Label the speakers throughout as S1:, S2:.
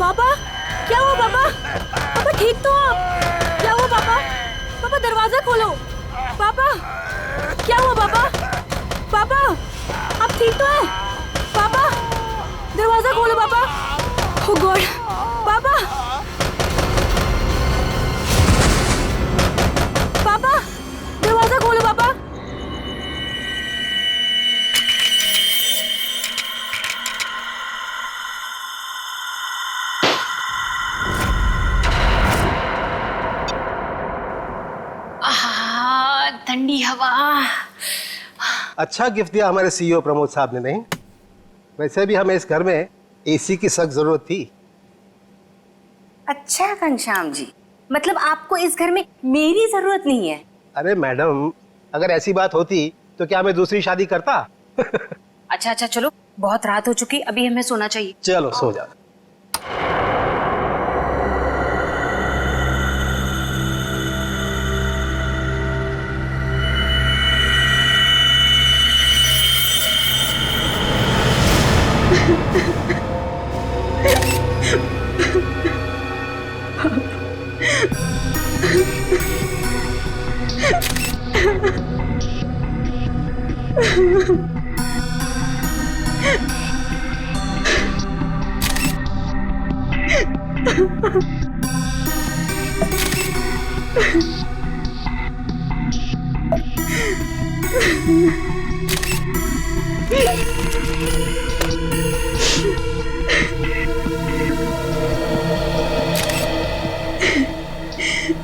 S1: पापा क्या हुआ पापा? पापा ठीक तो हो? क्या हुआ पापा? पापा दरवाजा खोलो। पापा क्या हुआ पापा? पापा आप ठीक तो है? पापा दरवाजा खोलो पापा। ओह गॉड पापा। पापा दरवाजा खोलो पापा।
S2: ठंडी हवा।
S3: अच्छा गिफ्ट दिया हमारे सीईओ प्रमोद साहब ने। नहीं वैसे भी हमें इस घर में एसी की सख्त जरूरत थी।
S2: अच्छा घनश्याम जी, मतलब आपको इस घर में मेरी जरूरत नहीं है?
S3: अरे मैडम, अगर ऐसी बात होती तो क्या मैं दूसरी शादी करता?
S2: अच्छा अच्छा चलो, बहुत रात हो चुकी, अभी हमें सोना चाहिए।
S3: चलो सो जाओ।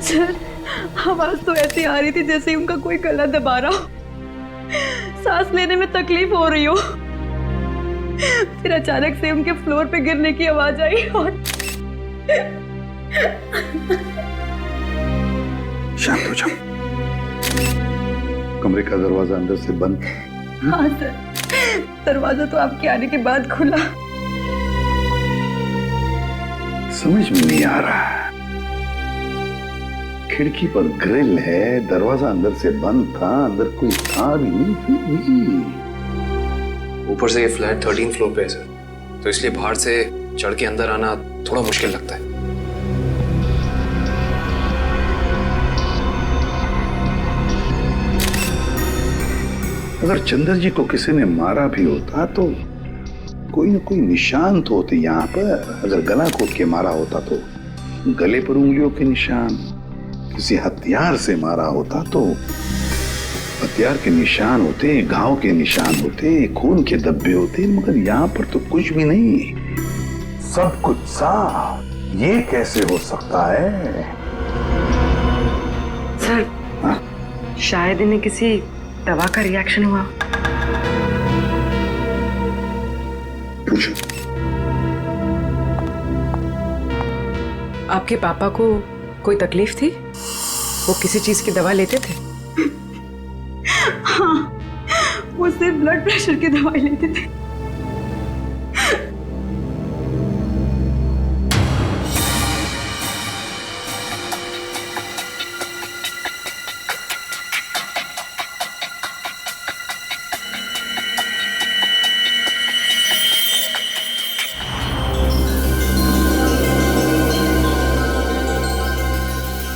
S1: सर आवाज तो ऐसी आ रही थी जैसे उनका कोई गला दबा रहा हो, सांस लेने में तकलीफ हो रही हो। फिर अचानक से उनके फ्लोर पे गिरने की आवाज आई और
S4: शांत हो जाओ। कमरे का दरवाजा अंदर से बंद।
S1: हाँ सर, दरवाजा तो आपके आने के बाद खुला।
S4: समझ में नहीं आ रहा, खिड़की पर ग्रिल है, दरवाजा अंदर से बंद था, अंदर कोई था भी नहीं, फिर भी।
S5: ऊपर से ये फ्लैट 13 फ्लोर पे है सर, तो इसलिए बाहर से चढ़ के अंदर आना थोड़ा मुश्किल लगता है।
S4: अगर चंद्र जी को किसी ने मारा भी होता तो कोई न कोई निशान तो होते यहाँ पर। अगर गला घोट के मारा होता तो गले पर उंगलियों के निशान, किसी हथियार से मारा होता तो हथियार के निशान होते, घाव के निशान होते, खून के धब्बे होते, मगर यहाँ पर तो कुछ भी नहीं, सब कुछ साफ। ये कैसे हो सकता है?
S6: सर
S4: हाँ?
S6: शायद इन्हें किसी दवा का रिएक्शन हुआ।
S4: पूछो।
S6: आपके पापा को कोई तकलीफ थी? वो किसी चीज की दवा लेते थे?
S1: हाँ, वो सिर्फ ब्लड प्रेशर की दवाई लेते थे।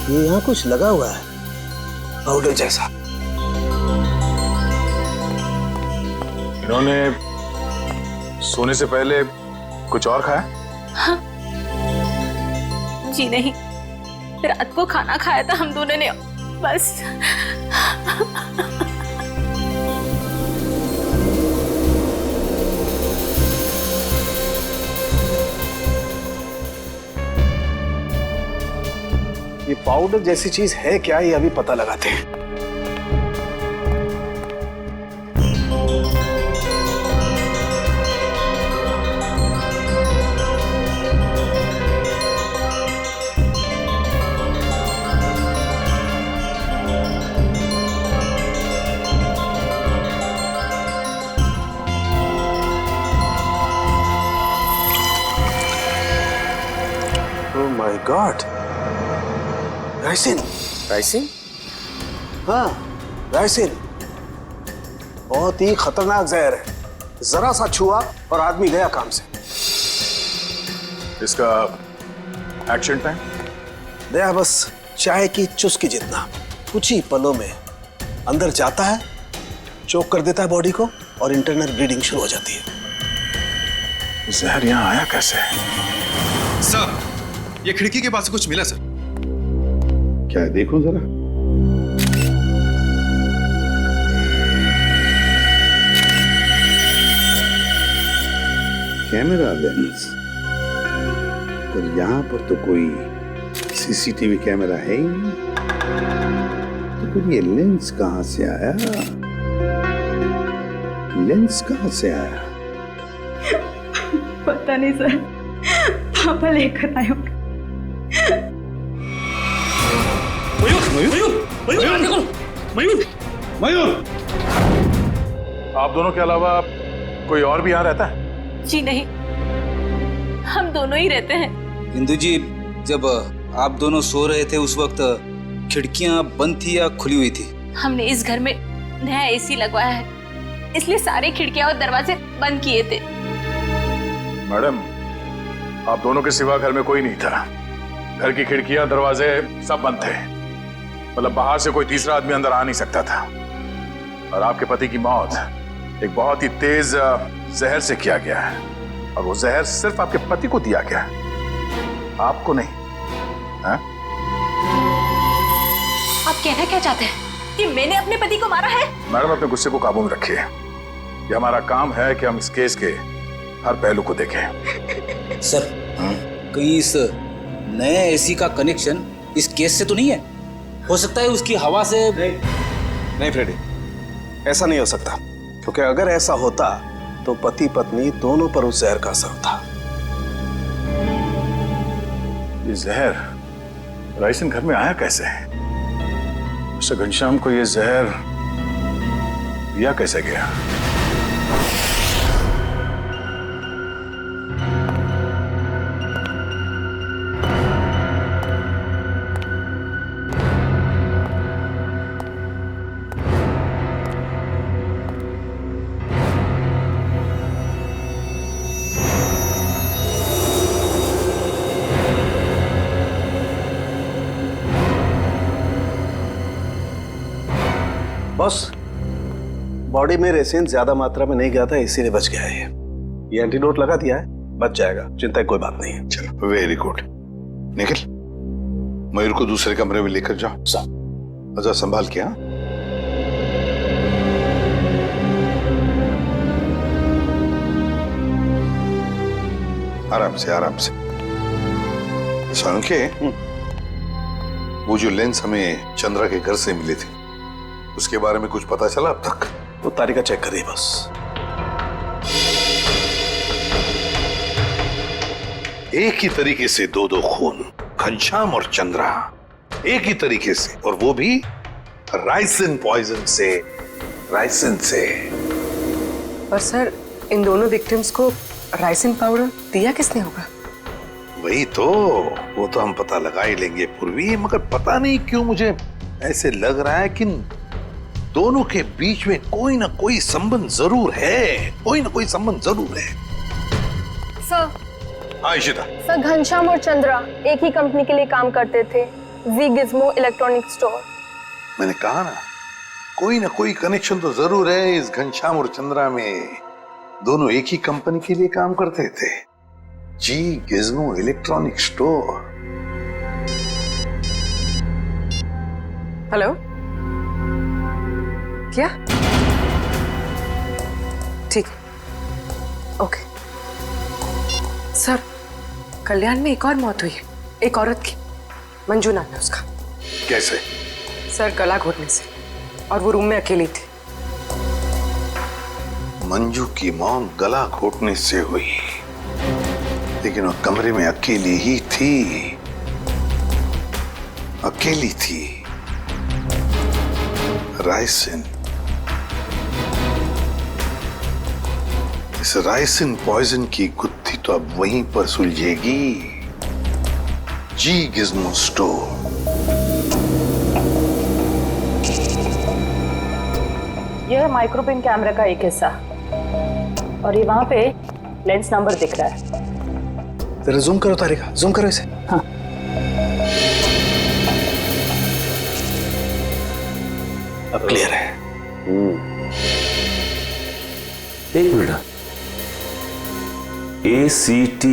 S3: ये यहाँ कुछ लगा हुआ है पाउडर जैसा।
S7: इन्होंने सोने से पहले कुछ और खाया?
S1: हाँ। जी नहीं, रात को खाना खाया था हम दोनों ने, बस।
S3: ये पाउडर जैसी चीज है क्या, ये अभी पता लगाते हैं। ओह माय गॉड, राइसिन।
S5: राइसिन?
S3: हाँ राइसिन बहुत ही खतरनाक जहर है, जरा सा छुआ और आदमी गया काम से।
S7: इसका एक्शन टाइम?
S3: दया बस चाय की चुस्की जितना कुछ ही पलों में अंदर जाता है, चोक कर देता है बॉडी को और इंटरनल ब्लीडिंग शुरू हो जाती है।
S7: जहर यहाँ आया कैसे?
S5: सर, ये खिड़की के पास से कुछ मिला सर।
S4: क्या है देखो जरा। कैमरा लेंस, पर यहां पर तो कोई सीसीटीवी कैमरा है ही नहीं। तो फिर ये लेंस कहां से आया? लेंस कहां से आया?
S1: पता नहीं सर, पापा लेकर आए होंगे।
S4: मयूर,
S7: आप दोनों के अलावा कोई और भी यहाँ रहता है?
S1: जी नहीं, हम दोनों ही रहते हैं।
S8: इंदु जी, जब आप दोनों सो रहे थे उस वक्त खिड़कियां बंद थी या खुली हुई थी?
S1: हमने इस घर में नया एसी लगवाया है, इसलिए सारे खिड़कियां और दरवाजे बंद किए थे।
S7: मैडम, आप दोनों के सिवा घर में कोई नहीं था। घर की खिड़कियां दरवाजे सब बंद थे। मतलब बाहर से कोई तीसरा आदमी अंदर आ नहीं सकता था। और आपके पति की मौत एक बहुत ही तेज जहर से किया गया है, और वो जहर सिर्फ आपके पति को दिया गया है, आपको नहीं। हा?
S1: आप कहना क्या चाहते हैं कि मैंने अपने पति को मारा है?
S7: मैडम, अपने गुस्से को काबू में रखिए। ये हमारा काम है कि हम इस केस के हर पहलू को देखें।
S8: सर, कहीं इस नए एसी का कनेक्शन इस केस से तो नहीं है? हो सकता है उसकी हवा से।
S3: नहीं फ्रेडी, ऐसा नहीं हो सकता, क्योंकि अगर ऐसा होता तो पति पत्नी दोनों पर उस जहर का असर था।
S7: ये जहर राइसन घर में आया कैसे? मिस्टर घनश्याम को ये जहर दिया कैसे गया?
S3: बॉस, बॉडी में रेसिन ज्यादा मात्रा में नहीं गया था, इसीलिए बच गया है। ये एंटीडोट लगा दिया है, बच जाएगा, चिंता की कोई बात नहीं है।
S4: चलो, वेरी गुड। निखिल, मयूर को दूसरे कमरे में लेकर जाओ। अच्छा, संभाल के। हाँ, आराम से आराम से। सांके, वो जो लेंस हमें चंद्रा के घर से मिले थे, उसके बारे में कुछ पता चला अब तक?
S3: वो तालिका चेक करिए बस।
S4: एक ही तरीके से दो खून, घनश्याम और चंद्रा, एक ही तरीके से, और वो भी राइसिन पॉइजन से। राइसिन से।
S6: पर सर, इन दोनों विक्टिम्स को राइसिन पाउडर दिया किसने होगा?
S4: वही तो, वो तो हम पता लगा ही लेंगे पूर्वी, मगर पता नहीं क्यों मुझे ऐसे लग रहा है कि दोनों के बीच में कोई ना कोई संबंध जरूर है। कोई ना कोई संबंध जरूर है।
S9: सर,
S4: हाँ इशिता।
S9: सर, घनश्याम और चंद्रा एक ही कंपनी के लिए काम करते थे, जी गिज़्मो इलेक्ट्रॉनिक स्टोर।
S4: मैंने कहा ना, कोई ना कोई कनेक्शन तो जरूर है इस घनश्याम और चंद्रा में। दोनों एक ही कंपनी के लिए काम करते थे, जी गिज़्मो इलेक्ट्रॉनिक स्टोर।
S6: हेलो, क्या? ठीक, ओके। सर, कल्याण में एक और मौत हुई है, एक औरत की। मंजू नाम है उसका।
S4: कैसे?
S6: सर, गला घोटने से, और वो रूम में अकेली थी।
S4: मंजू की मौत गला घोटने से हुई, लेकिन वो कमरे में अकेली ही थी। अकेली थी। राइसिन, इस राइसिन पॉइजन की गुत्थी तो अब वहीं पर सुलझेगी, जी गिज़्मो स्टोर।
S10: यह है माइक्रोपिन कैमरा का एक हिस्सा, और ये वहां पे लेंस नंबर दिख रहा है।
S3: जरा जूम करो तारिका, जूम करो इसे। हाँ। अब क्लियर है।
S11: एक मिनट, ACT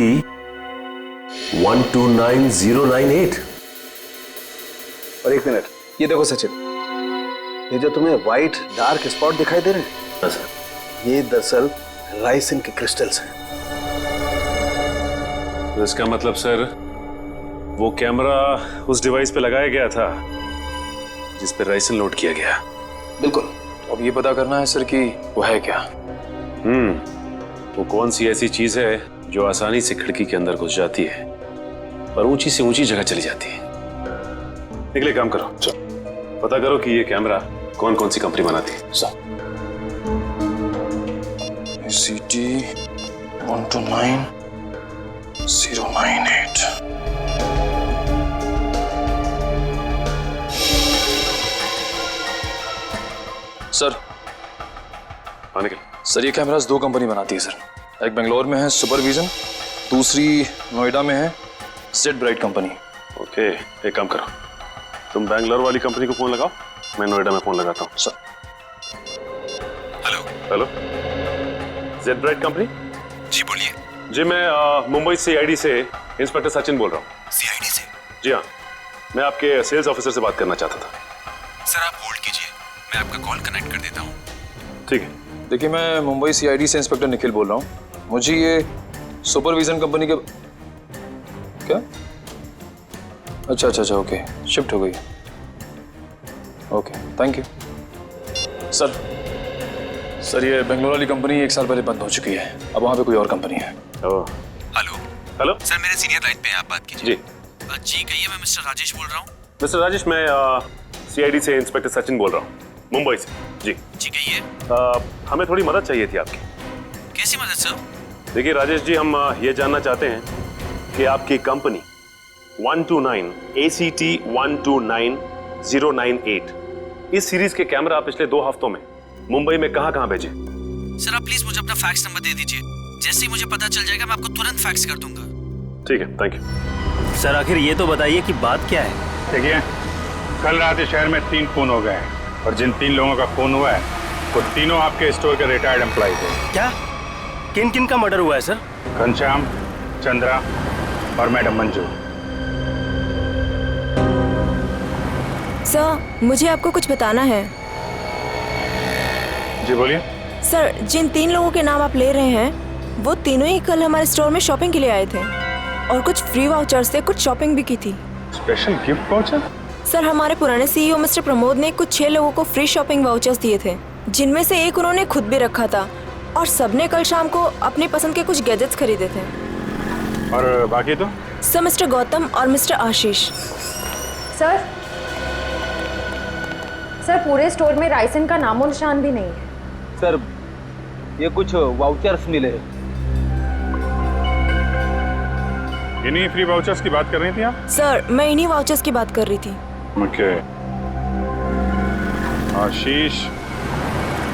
S11: 129098।
S3: और एक मिनट, ये देखो सचिन, ये जो तुम्हें व्हाइट डार्क स्पॉट दिखाई दे रहे हैं, ये दरअसल राइसिन के क्रिस्टल्स हैं।
S11: तो इसका मतलब सर, वो कैमरा उस डिवाइस पे लगाया गया था जिस पे राइसिन लोड किया गया।
S5: बिल्कुल। अब ये पता करना है सर कि वो है क्या।
S11: वो कौन सी ऐसी चीज है जो आसानी से खिड़की के अंदर घुस जाती है और ऊंची से ऊंची जगह चली जाती है। निकले, काम करो, पता करो कि ये कैमरा कौन कौन सी कंपनी बनाती है।
S5: ACT 129098। सर,
S11: निकल।
S5: सर ये कैमरास दो कंपनी बनाती है सर। एक बेंगलोर में है सुपरविजन, दूसरी नोएडा में है सेट ब्राइट कंपनी।
S11: ओके, एक काम करो, तुम बैंगलोर वाली कंपनी को फोन लगाओ, मैं नोएडा में फोन लगाता हूँ।
S5: Sir.
S11: Hello, Z bright company?
S12: जी बोलिए।
S11: जी, मैं मुंबई CID से इंस्पेक्टर सचिन बोल रहा हूँ।
S12: CID से?
S11: जी हाँ, मैं आपके सेल्स ऑफिसर से बात करना चाहता था।
S12: सर आप होल्ड कीजिए, मैं आपका कॉल कनेक्ट कर देता हूँ।
S11: ठीक है।
S5: देखिए, मैं मुंबई CID से इंस्पेक्टर निखिल बोल रहा हूँ। मुझे ये सुपरविजन कंपनी के क्या? अच्छा, ओके, शिफ्ट हो गई। Okay, thank you. सर ये बेंगलोर वाली कंपनी 1 साल पहले बंद हो चुकी है, अब वहाँ पे कोई और कंपनी है।
S12: हेलो सर, मेरे सीनियर लाइन पे आप बात कीजिए।
S11: जी
S12: जी कहिए, मैं मिस्टर राजेश बोल रहा हूँ।
S11: मिस्टर राजेश, मैं CID से इंस्पेक्टर सचिन बोल रहा हूँ, मुंबई से। जी
S12: कहिए।
S11: हमें थोड़ी मदद चाहिए थी आपकी।
S12: कैसी मदद सर?
S11: देखिए राजेश जी, हम ये जानना चाहते हैं कि आपकी कंपनी 129 ACT 129098 इस सीरीज के कैमरा पिछले 2 हफ्तों में मुंबई में कहां भेजे?
S12: सर आप प्लीज मुझे अपना फैक्स नंबर दे दीजिए, जैसे ही मुझे पता चल जाएगा मैं आपको तुरंत फैक्स कर दूंगा।
S11: ठीक है, थैंक यू।
S8: सर आखिर ये तो बताइए कि बात क्या है?
S7: देखिए, कल रात इस शहर में 3 खून हो गए हैं और जिन 3 लोगों का खून हुआ है वो तीनों आपके स्टोर के रिटायर्ड एम्प्लॉय थे।
S8: क्या? किन किन का मर्डर हुआ है सर?
S7: घनश्याम, चंद्रा और मैडम मंजू।
S1: सर, मुझे आपको कुछ बताना है।
S7: जी बोलिए।
S1: सर, जिन 3 लोगों के नाम आप ले रहे हैं, वो तीनों ही कल हमारे स्टोर में शॉपिंग के लिए आए थे और कुछ फ्री वाउचर से कुछ शॉपिंग भी की थी।
S7: Special gift voucher?
S1: सर, हमारे पुराने CEO मिस्टर प्रमोद ने कुछ 6 लोगों को फ्री शॉपिंग वाउचर्स दिए थे, जिनमें से एक उन्होंने खुद भी रखा था और सबने कल शाम को अपनी पसंद के कुछ गैजेट्स खरीदे थे।
S7: और बाकी तो?
S1: सर, मिस्टर गौतम और मिस्टर आशीष।
S9: सर पूरे स्टोर में राइसन का नामो निशान भी नहीं है।
S8: सर ये कुछ वाउचर्स मिले।
S7: इन्हीं फ्री वाउचर्स की बात कर रही थी आप?
S1: सर, मैं इन्हीं वाउचर्स की बात कर रही थी।
S7: ओके। आशीष,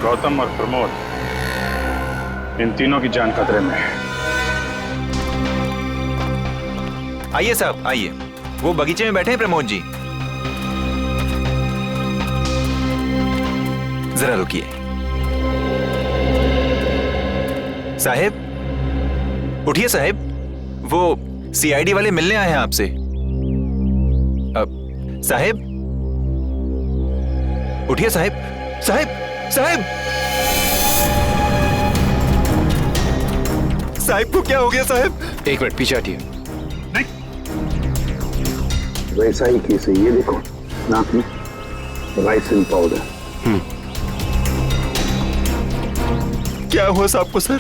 S7: गौतम और प्रमोद, इन तीनों की जान खतरे में है।
S12: आइए साहब आइए, वो बगीचे में बैठे हैं प्रमोद जी। जरा रुकिए। साहेब उठिए साहेब, वो CID वाले मिलने आए हैं आपसे। साहेब उठिए साहेब। साहेब साहेब साहेब को क्या हो गया साहेब?
S5: 1 मिनट पीछे हटिए।
S4: वैसा ही केस है, ये देखो नाक में राइसिन पाउडर।
S12: क्या हुआ साहब को सर?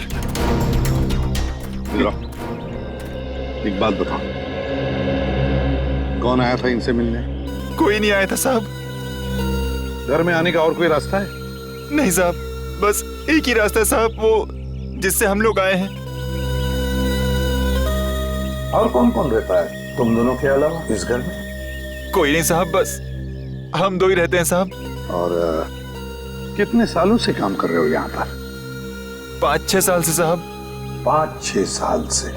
S4: एक बात बताओ, कौन आया था इनसे मिलने?
S12: कोई नहीं आया था साहब।
S4: घर में आने का और कोई रास्ता है?
S12: नहीं साहब, बस एक ही रास्ता है साहब, वो जिससे हम लोग आए हैं।
S4: और कौन कौन रहता है तुम दोनों के अलावा इस घर में?
S12: कोई नहीं साहब, बस हम 2 ही रहते हैं साहब।
S4: और कितने सालों से काम कर रहे हो यहाँ पर?
S12: 5-6 साल से साहब।
S4: 5-6 साल से?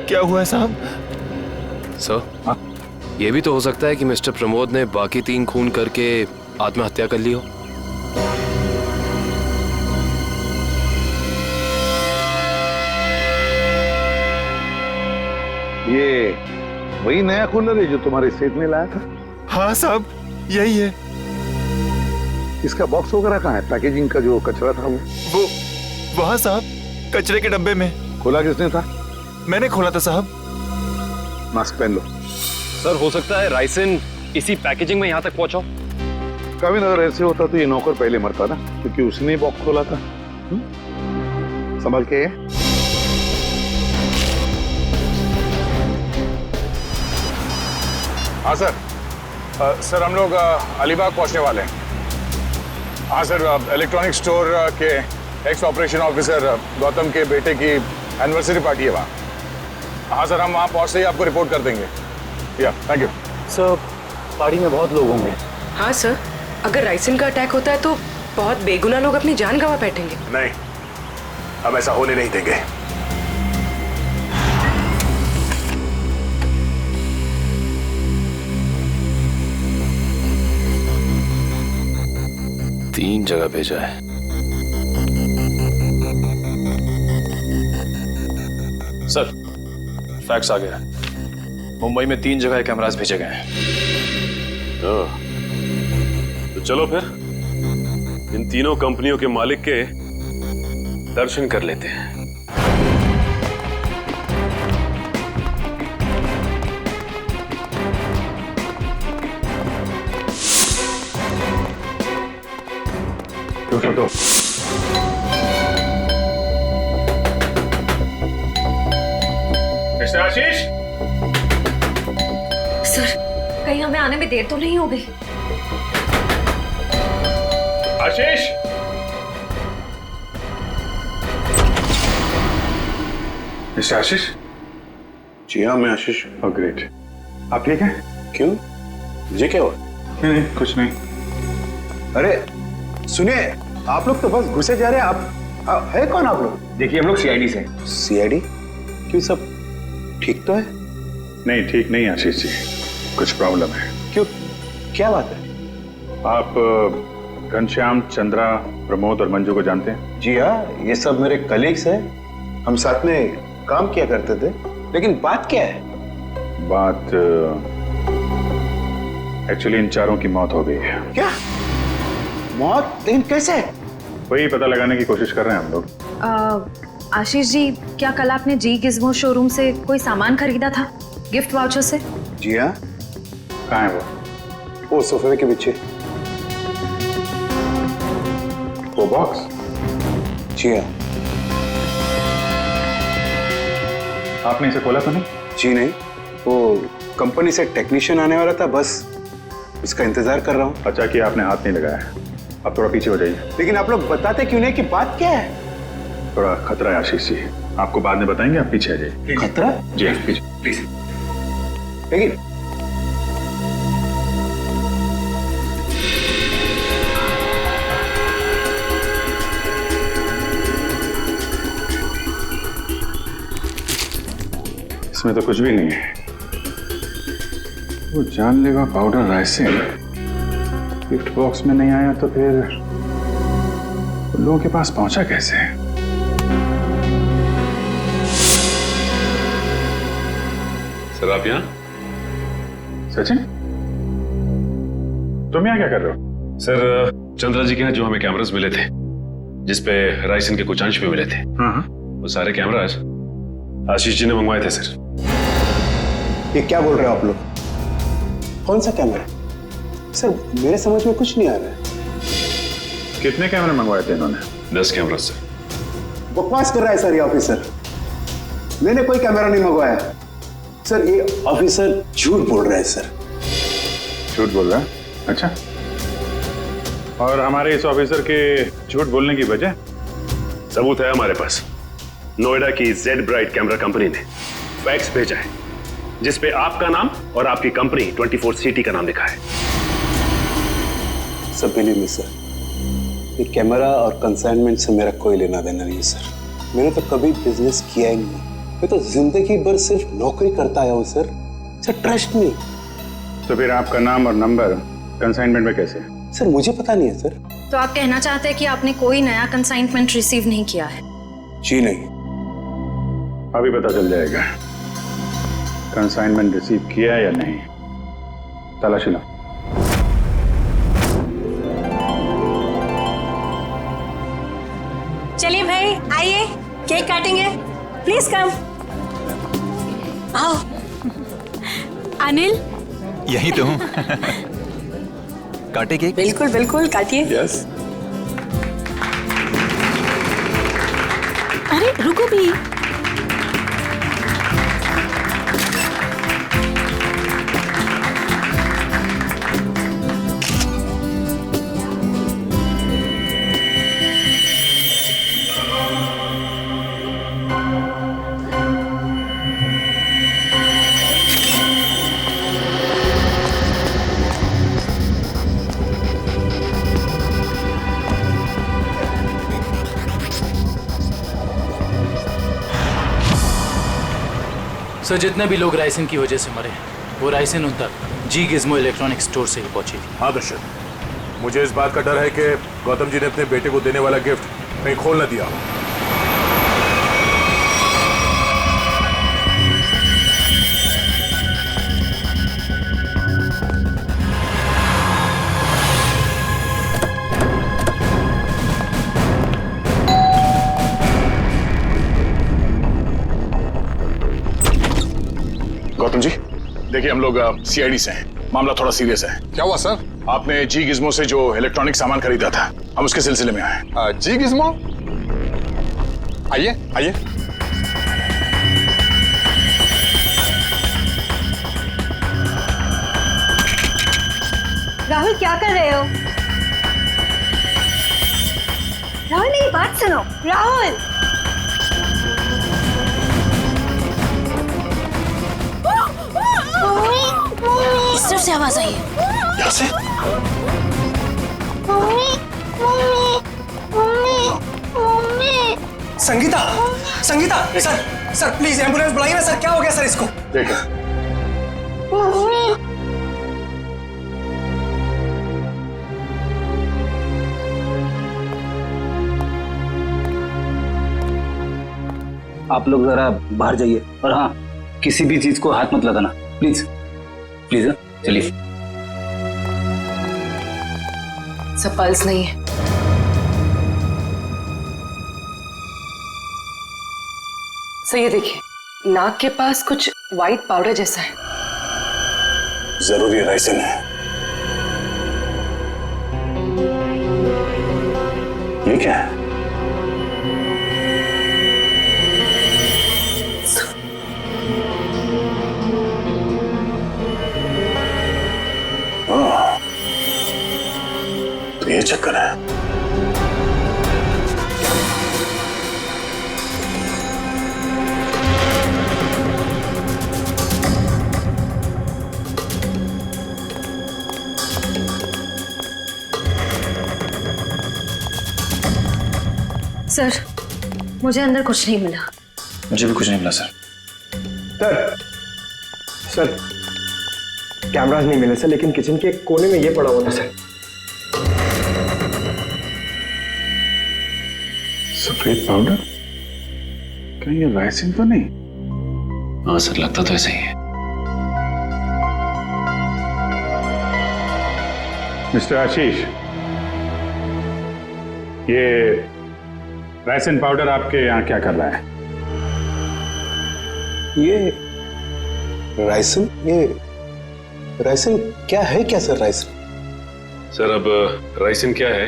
S12: क्या हुआ है साहब?
S13: सर, ये भी तो हो सकता है कि मिस्टर प्रमोद ने बाकी 3 खून करके आत्महत्या कर ली हो।
S4: ये वही नया कूलर है जो तुम्हारे सेठ ने लाया था?
S12: हाँ साहब, यही है।
S4: इसका बॉक्स वगैरह कहाँ है? पैकेजिंग का जो कचरा था वो
S12: वहाँ साहब, कचरे के डब्बे में।
S4: खोला किसने था?
S12: मैंने खोला था साहब।
S4: मास्क पहन लो।
S13: सर, हो सकता है राइसन इसी पैकेजिंग में यहाँ तक पहुंचा।
S4: कभी अगर ऐसे होता तो ये नौकर पहले मरता ना, क्योंकि उसने बॉक्स खोला था। संभल के।
S7: हाँ सर। सर हम लोग अलीबाग पहुंचने वाले हैं। हाँ सर, इलेक्ट्रॉनिक स्टोर के एक्स ऑपरेशन ऑफिसर गौतम के बेटे की एनिवर्सरी पार्टी है वहाँ। हाँ सर, हम वहाँ पहुँचते ही आपको रिपोर्ट कर देंगे। या थैंक यू
S8: सर। पार्टी में बहुत लोग होंगे।
S6: हाँ सर, अगर राइसन का अटैक होता है तो बहुत बेगुनाह लोग अपनी जान गंवा बैठेंगे।
S7: नहीं, हम ऐसा होने नहीं देंगे।
S13: तीन जगह भेजा है।
S5: सर, फैक्स आ गया। मुंबई में 3 जगह कैमरास भेजे गए हैं।
S11: तो चलो फिर इन तीनों कंपनियों के मालिक के दर्शन कर लेते हैं।
S7: तो मिस्टर आशीष,
S2: सर, कहीं हमें आने में देर तो नहीं हो गई?
S7: आशीष, मिस्टर आशीष।
S4: जी हाँ, मैं आशीष।
S7: Oh great. आप ठीक हैं?
S3: क्यों, मुझे क्या हुआ?
S7: नहीं, कुछ नहीं।
S3: अरे सुनिए, आप लोग तो बस घुसे जा रहे हैं। आप है कौन आप लोग?
S7: देखिए, हम लोग सीआईडी से।
S3: सीआईडी? क्यों, सब ठीक तो है?
S7: नहीं, ठीक नहीं आशीष जी, कुछ प्रॉब्लम है।
S3: क्यों, क्या बात है?
S7: आप घनश्याम, चंद्रा, प्रमोद और मंजू को जानते हैं?
S3: जी हाँ, ये सब मेरे कलीग्स हैं। हम साथ में काम किया करते थे। लेकिन बात क्या है?
S7: बात एक्चुअली इन चारों की मौत हो गई है।
S3: क्या मौत? लेकिन कैसे?
S7: वही पता लगाने की कोशिश कर रहे हैं हम लोग।
S1: आशीष जी, क्या कल आपने जी गिज़्मो शोरूम से कोई सामान खरीदा था गिफ्ट वाउचर से?
S3: जी हाँ।
S7: कहाँ है
S3: वो सोफे के पीछे।
S7: वो बॉक्स?
S3: जी हाँ।
S7: आपने इसे खोला तो नहीं?
S3: जी नहीं, वो कंपनी से टेक्नीशियन आने वाला था, बस इसका इंतजार कर रहा हूँ।
S7: अच्छा कि आपने हाथ नहीं लगाया। अब थोड़ा पीछे हो जाइए।
S3: लेकिन आप लोग बताते क्यों नहीं कि बात क्या है?
S7: थोड़ा खतरा है आशीष जी, आपको बाद में बताएंगे, आप पीछे आ जाइए।
S3: खतरा?
S7: जी पीछे प्लीज।
S3: लेकिन
S7: इसमें तो कुछ भी नहीं है। वो जानलेवा पाउडर राइसिन गिफ्ट बॉक्स में नहीं आया तो फिर उन लोगों के पास पहुंचा कैसे?
S11: सर, आप यहाँ?
S7: सचिन, तुम यहाँ क्या कर रहे हो?
S11: सर, चंद्रा जी के यहाँ जो हमें कैमरास मिले थे, जिसपे राइसन के कुछ अंश भी मिले थे, वो सारे कैमरास आशीष जी ने मंगवाए थे सर।
S3: ये क्या बोल रहे हो आप लोग? कौन सा कैमरा? सर, मेरे समझ में कुछ नहीं आ रहा है।
S7: कितने कैमरे मंगवाए थे इन्होंने?
S11: 10 कैमरा सर।
S3: बकवास कर रहा है सर ये ऑफिसर। मैंने कोई कैमरा नहीं मंगवाया सर। ये ऑफिसर झूठ बोल रहा है सर।
S7: झूठ बोल रहा है? अच्छा, और हमारे इस ऑफिसर के झूठ बोलने की वजह?
S11: सबूत है हमारे पास। नोएडा की जेड ब्राइट कैमरा कंपनी ने फैक्स भेजा है जिसपे आपका नाम और आपकी कंपनी 24 सिटी का नाम लिखा है।
S3: सब बिलीव मी सर, ये कैमरा और कंसाइनमेंट से मेरा कोई लेना देना नहीं सर। मैंने तो कभी बिजनेस किया ही नहीं। मैं तो जिंदगी भर सिर्फ नौकरी करता आया हूँ सर। Sir trust me.
S4: तो फिर आपका नाम और नंबर कंसाइनमेंट में कैसे?
S3: सर मुझे पता नहीं है सर।
S1: तो आप कहना चाहते हैं कि आपने कोई नया कंसाइनमेंट रिसीव नहीं किया है?
S3: जी नहीं।
S4: अभी पता चल जाएगा कंसाइनमेंट रिसीव किया है या नहीं। तलाशी लो।
S2: चलिए भाई आइए, केक काटेंगे। Please come. आओ।
S1: अनिल,
S12: यही तो हूँ। काटे केक?
S2: बिल्कुल बिल्कुल काटिए।
S3: यस।
S1: अरे रुको भी।
S8: सर जितने भी लोग राइसिन की वजह से मरे वो राइसिन उन तक जी गिज़्मो इलेक्ट्रॉनिक स्टोर से ही पहुंची थी।
S7: हाँ दर्शक, मुझे इस बात का डर है कि गौतम जी ने अपने बेटे को देने वाला गिफ्ट कहीं खोल न दिया। गौतम जी देखिए, हम लोग सीआईडी से हैं। मामला थोड़ा सीरियस है।
S14: क्या हुआ सर?
S7: आपने जी गिज़्मो से जो इलेक्ट्रॉनिक सामान खरीदा था, हम उसके सिलसिले में आए।
S14: जी गिज़्मो? आइए आइए।
S2: राहुल क्या कर रहे हो? राहुल मेरी बात सुनो। राहुल
S1: इस तरफ से आवाज आई है।
S3: यहाँ से?
S15: Sangeeta, Sangeeta, sir please ambulance बुलाइए ना सर। क्या हो गया सर इसको?
S7: देखो
S8: आप लोग जरा बाहर जाइए और हाँ, किसी भी चीज को हाथ मत लगाना प्लीज प्लीज। चलिए।
S6: सब पल्स नहीं है। सर ये देखिए, नाक के पास कुछ व्हाइट पाउडर जैसा है।
S7: जरूरी राइसिन है। ये क्या है? तो ये चक्कर है।
S1: सर मुझे अंदर कुछ नहीं मिला।
S5: मुझे भी कुछ नहीं मिला सर।
S15: सर कैमरास नहीं मिले सर, लेकिन किचन के कोने में ये पड़ा हुआ था सर।
S4: सफेद पाउडर? कहीं ये राइसिन तो नहीं?
S5: हाँ सर, लगता तो ऐसा ही है।
S4: मिस्टर आशीष, ये राइसिन पाउडर आपके यहाँ क्या कर रहा है?
S3: ये राइसिन? ये राइसिन क्या है? क्या सर राइसिन?
S11: सर अब राइसिन क्या है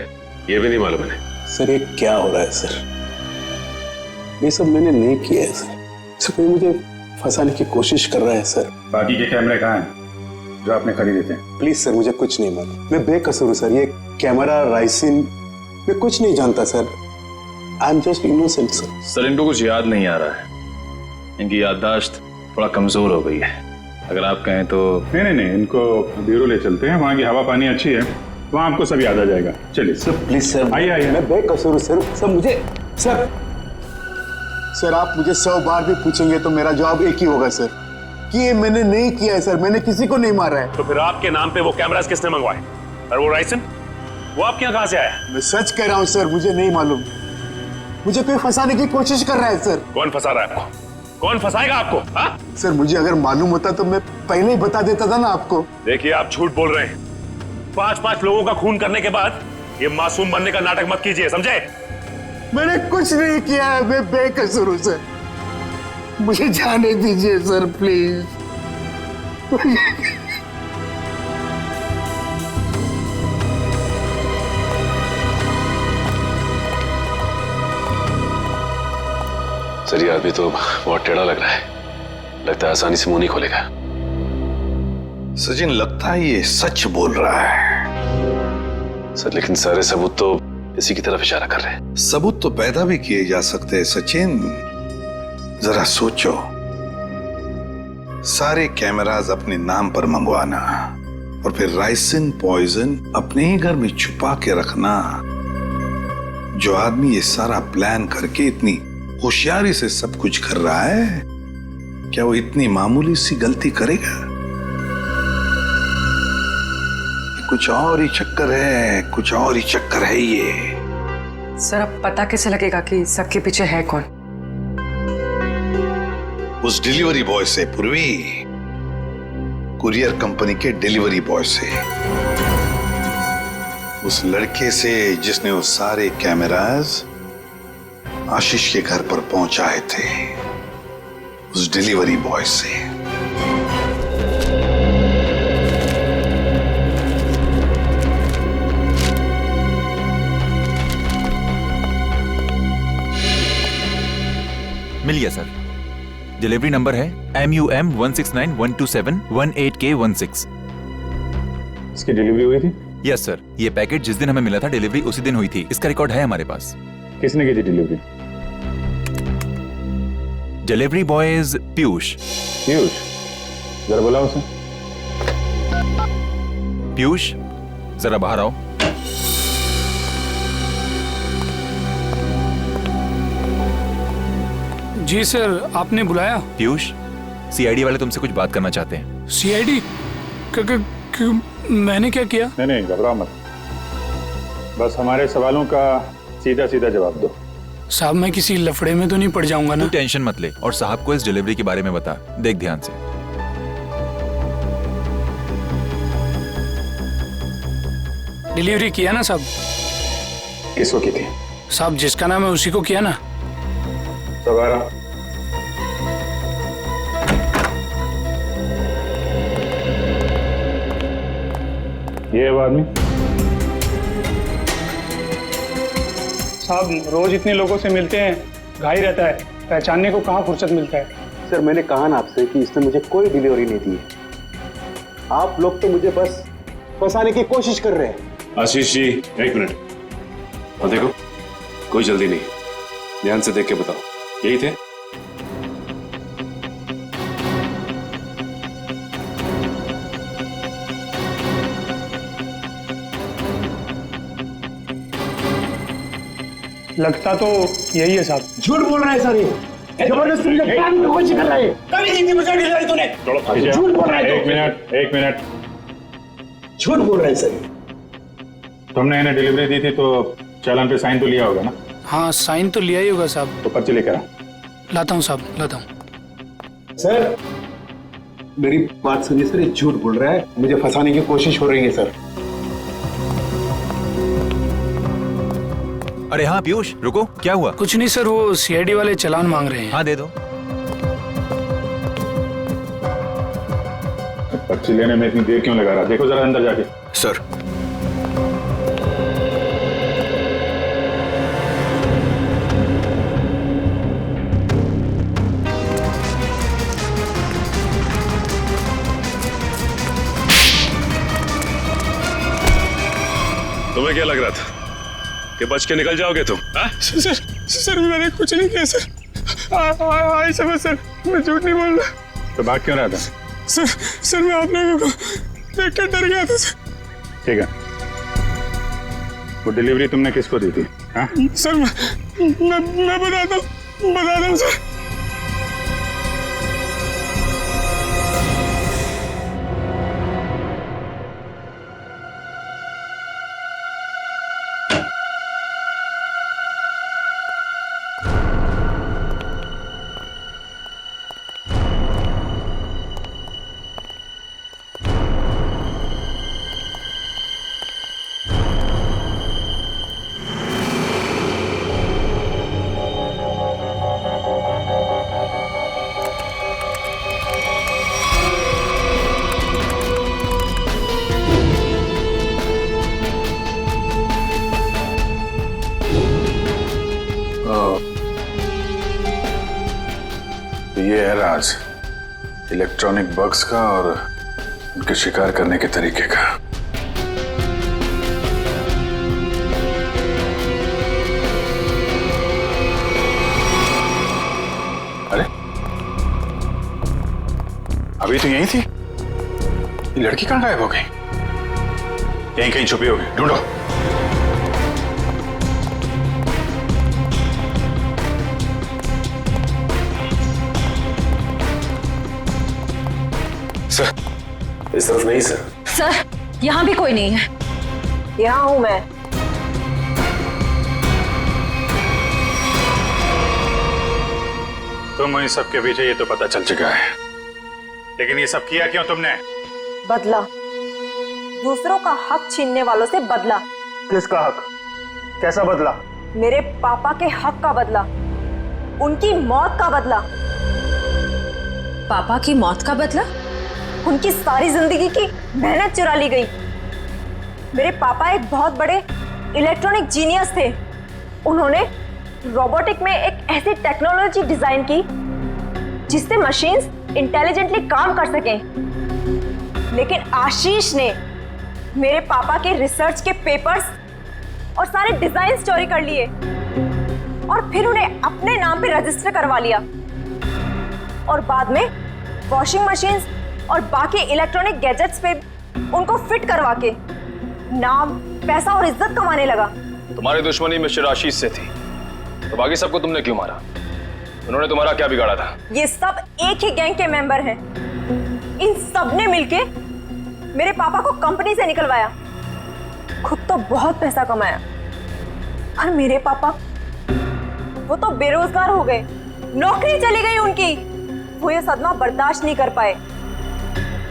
S11: ये भी नहीं मालूम है।
S3: सर ये क्या हो रहा है सर? ये सब मैंने नहीं किया है सर। सर कोई मुझे फंसाने की कोशिश कर रहा है सर।
S4: बाकी के कैमरे कहाँ हैं जो आपने खरीदे थे?
S3: प्लीज सर, मुझे कुछ नहीं मालूम। मैं बेकसूर हूँ सर। ये कैमरा, राइसिन, मैं कुछ नहीं जानता sir. I am just innocent sir.
S5: Sir इनको कुछ याद नहीं आ रहा है, इनकी याददाश्त थोड़ा कमजोर हो गई है। अगर आप कहें तो।
S4: नहीं, इनको ब्यूरो ले चलते हैं। वहाँ की हवा पानी अच्छी है, वहाँ आपको सब याद आ जाएगा। चलिए
S3: सर प्लीज सर।
S4: आइए।
S3: मैं बेकसूर हूँ सर। सर मुझे
S16: सर आप मुझे 100 बार भी पूछेंगे तो मेरा जवाब एक ही होगा सर, कि ये मैंने नहीं किया है सर, मैंने किसी को नहीं मारा है।
S11: तो फिर आपके नाम पे वो कैमरास किसने मंगवाए? और वो राइसन, वो आपके यहाँ कहाँ से आया?
S16: मैं सच कह रहा हूँ सर, मुझे नहीं मालूम। मुझे कोई फंसाने की कोशिश कर रहा है सर।
S11: कौन फंसा रहा है आपको? कौन फंसाएगा आपको? हाँ?
S16: सर मुझे अगर मालूम होता तो मैं पहले ही बता देता था ना आपको।
S11: देखिए आप झूठ बोल रहे हैं। 5-5 लोगों का खून करने के बाद ये मासूम बनने का नाटक मत कीजिए, समझे?
S16: मैंने कुछ नहीं किया है, मैं बेकसूर हूं सर, मुझे जाने दीजिए सर प्लीज।
S11: सर ये आदमी तो बहुत टेढ़ा लग रहा है, लगता है आसानी से मुंह नहीं खोलेगा।
S4: सचिन लगता है ये सच बोल रहा है।
S11: सर लेकिन सारे सबूत तो इसी की तरफ इशारा कर रहे हैं।
S4: सबूत तो पैदा भी किए जा सकते हैं सचिन, जरा सोचो। सारे कैमरास अपने नाम पर मंगवाना और फिर राइसिन पॉइजन अपने ही घर में छुपा के रखना। जो आदमी ये सारा प्लान करके इतनी होशियारी से सब कुछ कर रहा है, क्या वो इतनी मामूली सी गलती करेगा? कुछ और ही चक्कर है, कुछ और ही चक्कर है ये।
S6: सर अब पता कैसे लगेगा कि सबके पीछे है कौन?
S4: उस डिलीवरी बॉय से पूर्वी, कुरियर कंपनी के डिलीवरी बॉय से, उस लड़के से जिसने वो सारे कैमरास आशीष के घर पर पहुंचाए थे, उस डिलीवरी बॉय से।
S12: मिल गया सर। डिलीवरी नंबर है MUM 169127128K16।
S7: इसकी डिलीवरी हुई थी?
S12: यस सर, ये पैकेट जिस दिन हमें मिला था डिलीवरी उसी दिन हुई थी। इसका रिकॉर्ड है हमारे पास।
S7: किसने की थी delivery?
S12: Delivery boys Piyush.
S7: Piyush, जरा बुलाओ उसे।
S12: पीयूष जरा बाहर आओ।
S17: जी सर, आपने बुलाया?
S12: पीयूष, CID वाले तुमसे कुछ बात करना चाहते हैं।
S17: CID? मैंने क्या किया?
S7: नहीं घबराओ मत, बस हमारे सवालों का सीधा सीधा जवाब दो।
S17: साहब मैं किसी लफड़े में तो नहीं पड़ जाऊंगा ना?
S12: तू टेंशन मत ले और साहब को इस डिलीवरी के बारे में बता। देख ध्यान से।
S17: डिलीवरी किया ना साहब?
S7: किसको की थी?
S17: साहब जिसका नाम है उसी को किया ना।
S7: सवारा ये वो आदमी?
S17: साहब रोज इतने लोगों से मिलते हैं, घाई रहता है, पहचानने को कहाँ फुर्सत मिलता है।
S15: सर मैंने कहा ना आपसे कि इसने मुझे कोई डिलीवरी नहीं दी है। आप लोग तो मुझे बस फंसाने की कोशिश कर रहे हैं।
S11: आशीष जी 1 मिनट, और देखो कोई जल्दी नहीं, ध्यान से देख के बताओ, यही थे?
S17: लगता तो यही है साहब।
S15: झूठ बोल रहा है सर, ये जबरदस्ती मुझे पकड़ने की कोशिश कर रहा है। कभी नहीं दी मुझे डिलीवरी तूने। झूठ बोल रहा है।
S7: 1 मिनट,
S15: झूठ बोल रहा है सर।
S7: तुमने इन्हें डिलीवरी दी थी तो चालान पे साइन तो लिया होगा ना?
S17: हाँ साइन तो लिया ही होगा साहब।
S7: तो पर्ची लेकर आ।
S17: लाता हूँ साहब, लाता हूँ।
S15: सर मेरी बात सुनिए सर, ये झूठ बोल रहा है, मुझे फंसाने की कोशिश हो रही है सर।
S12: अरे हाँ पीयूष रुको, क्या हुआ?
S17: कुछ नहीं सर, वो CID वाले चालान मांग रहे हैं।
S12: हाँ दे दो।
S7: पर्ची लेने में इतनी देर क्यों लगा रहा? देखो जरा अंदर जाके।
S12: सर
S11: तुम्हें क्या लग रहा था कि बच के निकल जाओगे तुम?
S17: सर मैंने कुछ नहीं किया सर। आई समझ सर, मैं झूठ नहीं बोल रहा।
S7: तो भाग क्यों रहा था?
S17: सर मैं आप लोगों को देख कर डर गया था सर।
S7: ठीक है, वो डिलीवरी तुमने किसको दी थी? हाँ?
S17: सर मैं बताता हूँ। बता दो सर।
S7: ये है राज इलेक्ट्रॉनिक बग्स का और उनके शिकार करने के तरीके का। अरे अभी तो यहीं थी, ये लड़की कहां गायब हो गई? यहीं कहीं छुपी होगी, ढूंढो।
S11: सर इस तरफ नहीं सर।
S1: सर यहाँ भी कोई नहीं है।
S2: यहाँ हूं मैं।
S7: तुम इन सब के पीछे ये तो पता चल चुका है, लेकिन ये सब किया क्यों तुमने?
S10: बदला, दूसरों का हक छीनने वालों से बदला।
S15: किसका हक? कैसा बदला?
S10: मेरे पापा के हक का बदला, उनकी मौत का बदला।
S1: पापा की मौत का बदला?
S10: उनकी सारी जिंदगी की मेहनत चुरा ली गई। मेरे पापा एक बहुत बड़े इलेक्ट्रॉनिक जीनियस थे। उन्होंने रोबोटिक में एक ऐसी टेक्नोलॉजी डिजाइन की जिससे मशीन्स इंटेलिजेंटली काम कर सकें। लेकिन आशीष ने मेरे पापा के रिसर्च के पेपर्स और सारे डिजाइन चोरी कर लिए और फिर उन्हें अपने नाम पे रजिस्टर करवा लिया और बाद में वॉशिंग मशीन्स और बाकी इलेक्ट्रॉनिक गैजेट्स पे उनको फिट करवा के नाम, पैसा और इज्जत कमाने लगा।
S5: तुम्हारी दुश्मनी मिस्टर आशीष से थी, तो बाकी सबको तुमने क्यों मारा? उन्होंने तुम्हारा क्या बिगाड़ा था?
S10: ये सब एक ही गैंग के मेंबर हैं। इन सब ने मिलके मेरे पापा को कंपनी से निकलवाया। खुद तो बहुत पैसा कमाया, पर मेरे पापा वो तो बेरोजगार हो गए, नौकरी चली गई उनकी। वो ये सदमा बर्दाश्त नहीं कर पाए,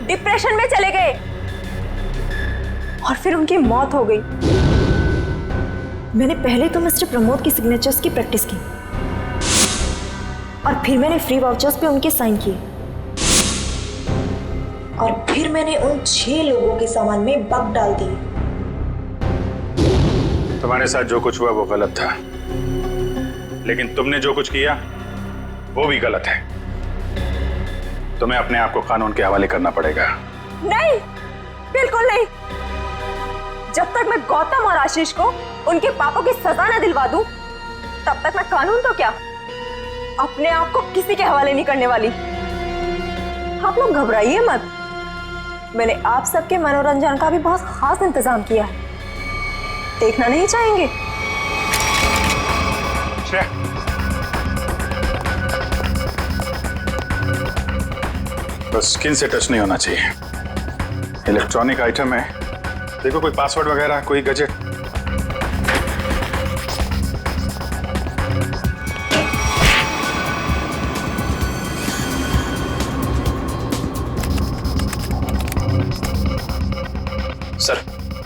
S10: डिप्रेशन में चले गए और फिर उनकी मौत हो गई। मैंने पहले तो मिस्टर प्रमोद की सिग्नेचर्स की प्रैक्टिस की और फिर मैंने फ्री वाउचर्स पे उनके साइन किए और फिर मैंने उन 6 लोगों के सामान में बग डाल दिए।
S7: तुम्हारे साथ जो कुछ हुआ वो गलत था, लेकिन तुमने जो कुछ किया वो भी गलत है। तुम्हें अपने आप को कानून के हवाले करना पड़ेगा।
S10: नहीं, बिल्कुल नहीं। जब तक मैं गौतम और आशीष को उनके पापों की सजा न दिलवा दूं, तब तक मैं कानून तो क्या, अपने आप को किसी के हवाले नहीं करने वाली। आप लोग घबराइए मत, मैंने आप सबके मनोरंजन का भी बहुत खास इंतजाम किया है। देखना नहीं चाहेंगे?
S7: बस स्किन से टच नहीं होना चाहिए। इलेक्ट्रॉनिक आइटम है, देखो कोई पासवर्ड वगैरह, कोई गैजेट।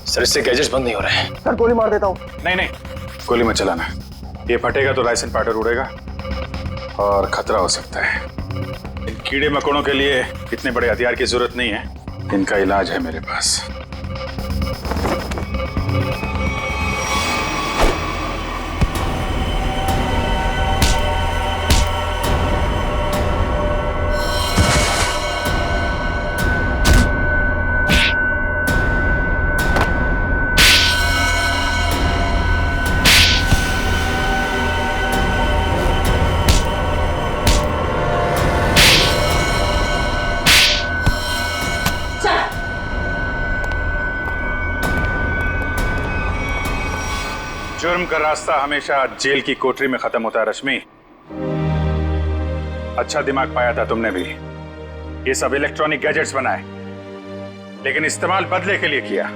S5: सर इससे गैजेट्स बंद नहीं हो रहे हैं।
S15: सर गोली मार देता हूँ।
S7: नहीं, गोली मत चलाना। ये फटेगा तो राइस एंड पाउडर उड़ेगा और खतरा हो सकता है। इन कीड़े मकोड़ों के लिए इतने बड़े हथियार की जरूरत नहीं है, इनका इलाज है मेरे पास। जुर्म का रास्ता हमेशा जेल की कोठरी में खत्म होता है रश्मि। अच्छा दिमाग पाया था तुमने भी। ये सब इलेक्ट्रॉनिक गैजेट्स बनाए, लेकिन इस्तेमाल बदले के लिए किया।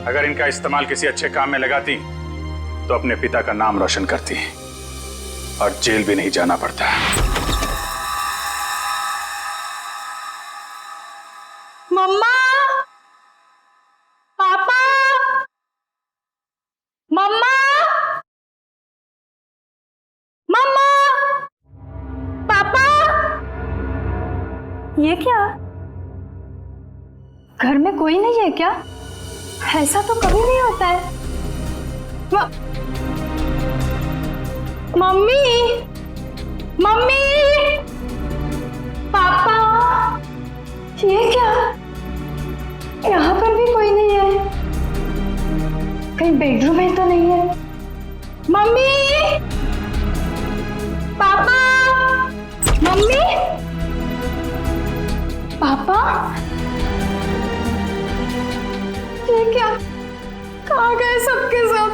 S7: अगर इनका इस्तेमाल किसी अच्छे काम में लगाती तो अपने पिता का नाम रोशन करती और जेल भी नहीं जाना पड़ता।
S1: मम्मा, पापा, मम्मा, मम्मा, पापा।
S9: ये क्या? घर में कोई नहीं है क्या? ऐसा तो कभी नहीं होता है। मम्मी, मम्मी, पापा, ये क्या? यहाँ पर भी कोई नहीं है। कहीं बेडरूम में तो नहीं है? मम्मी, पापा, मम्मी, पापा, ये क्या? कहाँ गए सबके सब?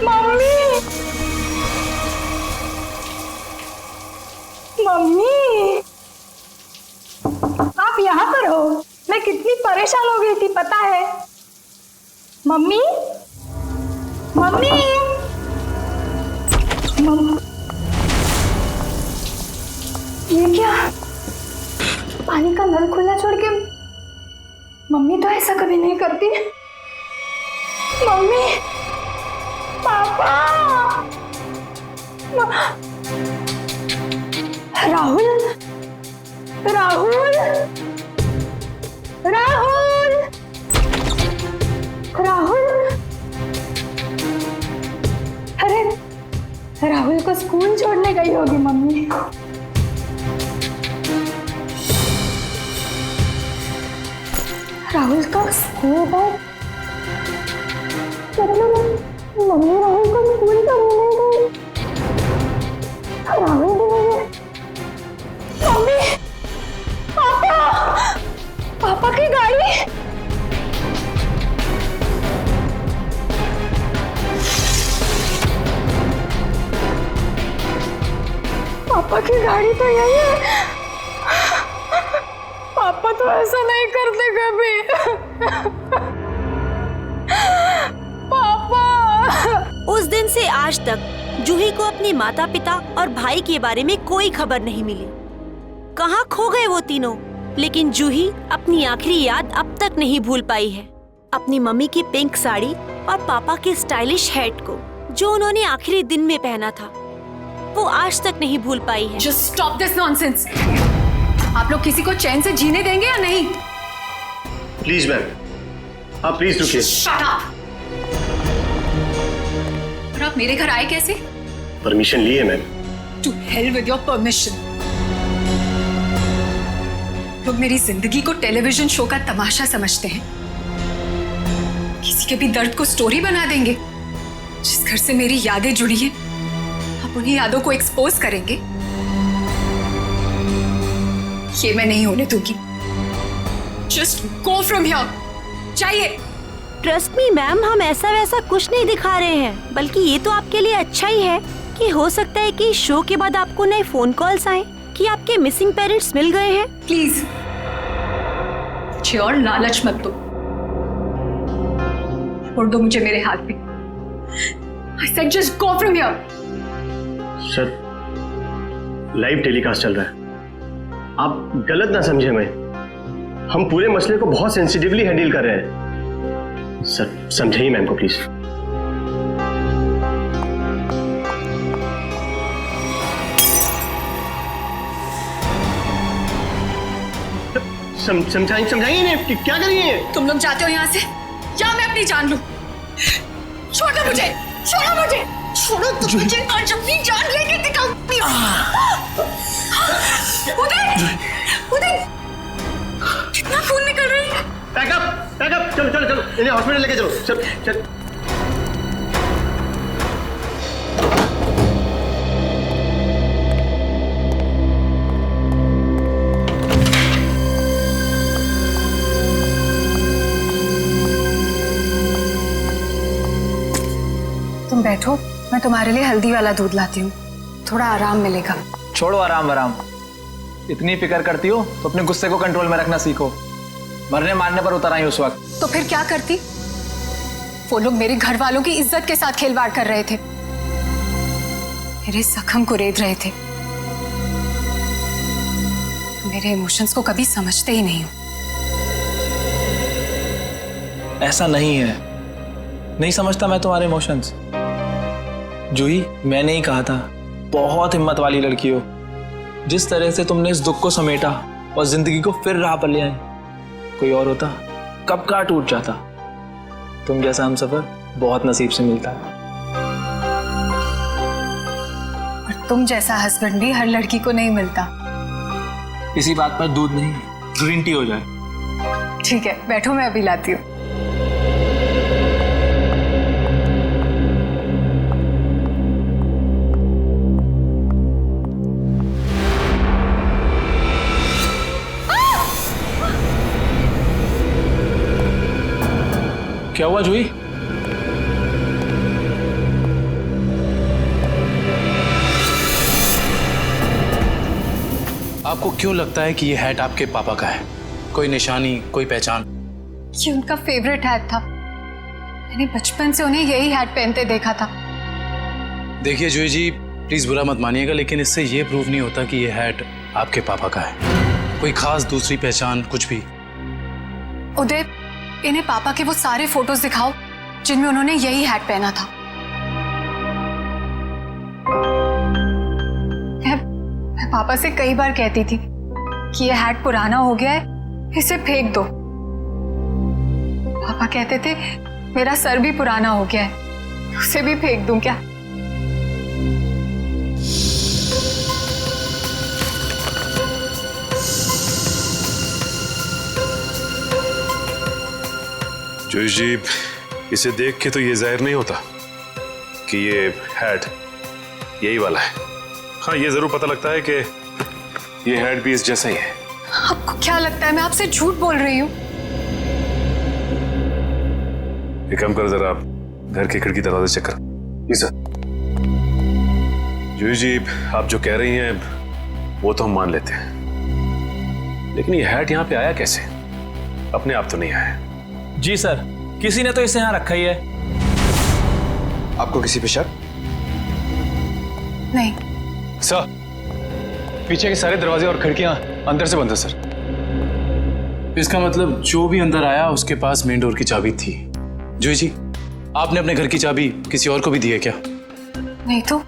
S9: मम्मी, मम्मी, आप यहाँ पर हो? मैं कितनी परेशान हो गई थी पता है? मम्मी, मम्मी, ये क्या? पानी का नल खुला छोड़ के? मम्मी तो ऐसा कभी नहीं करती। मम्मी, पापा, राहुल, राहुल, राहुल, राहुल, अरे राहुल को स्कूल छोड़ने गई होगी मम्मी। राहुल का स्कूल बैग, मतलब मम्मी राहुल को स्कूल छोड़ने गई। राहुल भी नहीं है। मम्मी, पापा, पापा की गाड़ी। पापा की गाड़ी तो यही है। पापा तो ऐसा नहीं करते कभी। पापा।
S1: उस दिन से आज तक जूही को अपने माता पिता और भाई के बारे में कोई खबर नहीं मिली। कहाँ खो गए वो तीनों? लेकिन जूही अपनी आखिरी याद अब तक नहीं भूल पाई है। अपनी मम्मी की पिंक साड़ी और पापा के स्टाइलिश हैट को, जो उन्होंने आखिरी दिन में पहना था, वो आज तक नहीं भूल पाई है।
S6: Just stop this nonsense. आप लोग किसी को चैन से जीने देंगे या नहीं?
S15: प्लीज मैम, आप प्लीज रुकिए।
S6: Shut up. और आप मेरे घर आए कैसे?
S15: परमिशन लिए ma'am.
S6: To hell with your permission. लोग मेरी जिंदगी को टेलीविजन शो का तमाशा समझते हैं। किसी के भी दर्द को स्टोरी बना देंगे। जिस घर से मेरी यादें जुड़ी हैं, आप उन्हीं यादों को एक्सपोज करेंगे। ये मैं नहीं होने दूंगी। Just go from here. चाहिए।
S1: ट्रस्ट मी मैम, हम ऐसा वैसा कुछ नहीं दिखा रहे हैं, बल्कि ये तो आपके लिए अच्छा ही है कि हो सकता है कि शो के बाद आपको नए फोन कॉल्स आए कि आपके मिसिंग पेरेंट्स मिल गए हैं।
S6: प्लीज मुझे और लालच मत दो। छोड़ दो मुझे मेरे हाथ में। I said just go from here.
S15: Sir, live telecast चल रहा है, आप गलत ना समझे मैं। हम पूरे मसले को बहुत सेंसिटिवली हैंडल कर रहे हैं। सर समझाइए मैम को प्लीज। समझाइए ना, क्या करिए?
S6: तुम लोग जाते हो यहाँ से या मैं अपनी जान लूं? छोड़ो मुझे, छोड़ो मुझे, छोड़ो तुम मुझे। आज अपनी जान लेके दिखाऊंगी। उदय, उदय, कितना खून निकल रही है।
S15: पैकअप, पैकअप, चलो चलो चलो, इन्हें हॉस्पिटल लेके चलो। चल चल।
S6: तुम बैठो, मैं तुम्हारे लिए हल्दी वाला दूध लाती हूँ, थोड़ा आराम मिलेगा।
S18: छोड़ो आराम आराम, इतनी फिक्र करती हो तो अपने गुस्से को कंट्रोल में रखना सीखो। मरने मारने पर उतर आई उस वक्त।
S6: तो फिर क्या करती? वो लोग मेरे घर वालों की इज्जत के साथ खिलवाड़ कर रहे थे, मेरे जख्म को रेत रहे थे। मेरे इमोशंस को कभी समझते ही नहीं हो।
S18: ऐसा नहीं है, नहीं समझता मैं तुम्हारे इमोशंस। जूही, मैंने ही कहा था, बहुत हिम्मत वाली लड़की हो। जिस तरह से तुमने इस दुख को समेटा और जिंदगी को फिर राह पर ले आई, कोई और होता कब का टूट जाता। तुम जैसा हमसफर बहुत नसीब से मिलता है।
S6: और तुम जैसा हस्बैंड भी हर लड़की को नहीं मिलता।
S18: इसी बात पर दूध नहीं, ग्रीन टी हो जाए।
S6: ठीक है, बैठो, मैं अभी लाती हूँ।
S18: क्या हुआ जूही?
S19: आपको क्यों लगता है कि ये हैट आपके पापा का है? कोई निशानी, कोई पहचान?
S6: ये उनका फेवरेट हैट था। मैंने बचपन से उन्हें यही हैट पहनते देखा था।
S19: देखिए जूही जी, प्लीज बुरा मत मानिएगा, लेकिन इससे ये प्रूव नहीं होता कि ये हैट आपके पापा का है। कोई खास दूसरी पहचान, कुछ भी?
S6: उदय, इन्हें पापा के वो सारे फोटोज दिखाओ जिनमें उन्होंने यही हैट पहना था। मैं पापा से कई बार कहती थी कि ये हैट पुराना हो गया है, इसे फेंक दो। पापा कहते थे मेरा सर भी पुराना हो गया है, उसे भी फेंक दूं क्या?
S11: जूही जी, इसे देख के तो ये जाहिर नहीं होता कि ये हैट यही वाला है। हाँ, ये जरूर पता लगता है कि ये हैट भी इस जैसा ही है।
S6: आपको क्या लगता है मैं आपसे झूठ बोल रही हूँ?
S11: एक काम करो, जरा आप घर के खिड़की दरवाजे चेक करो। जी सर। जूही जी, आप जो कह रही हैं वो तो हम मान लेते हैं, लेकिन ये हैट यहाँ पे आया कैसे? अपने आप तो नहीं आया।
S18: जी सर, किसी ने तो इसे यहाँ रखा ही है।
S12: आपको किसी पे शक?
S6: नहीं
S5: सर, पीछे के सारे दरवाजे और खिड़कियां अंदर से बंद है सर।
S19: इसका मतलब जो भी अंदर आया उसके पास मेन डोर की चाबी थी। जूही जी, आपने अपने घर की चाबी किसी और को भी दी है क्या?
S6: नहीं तो।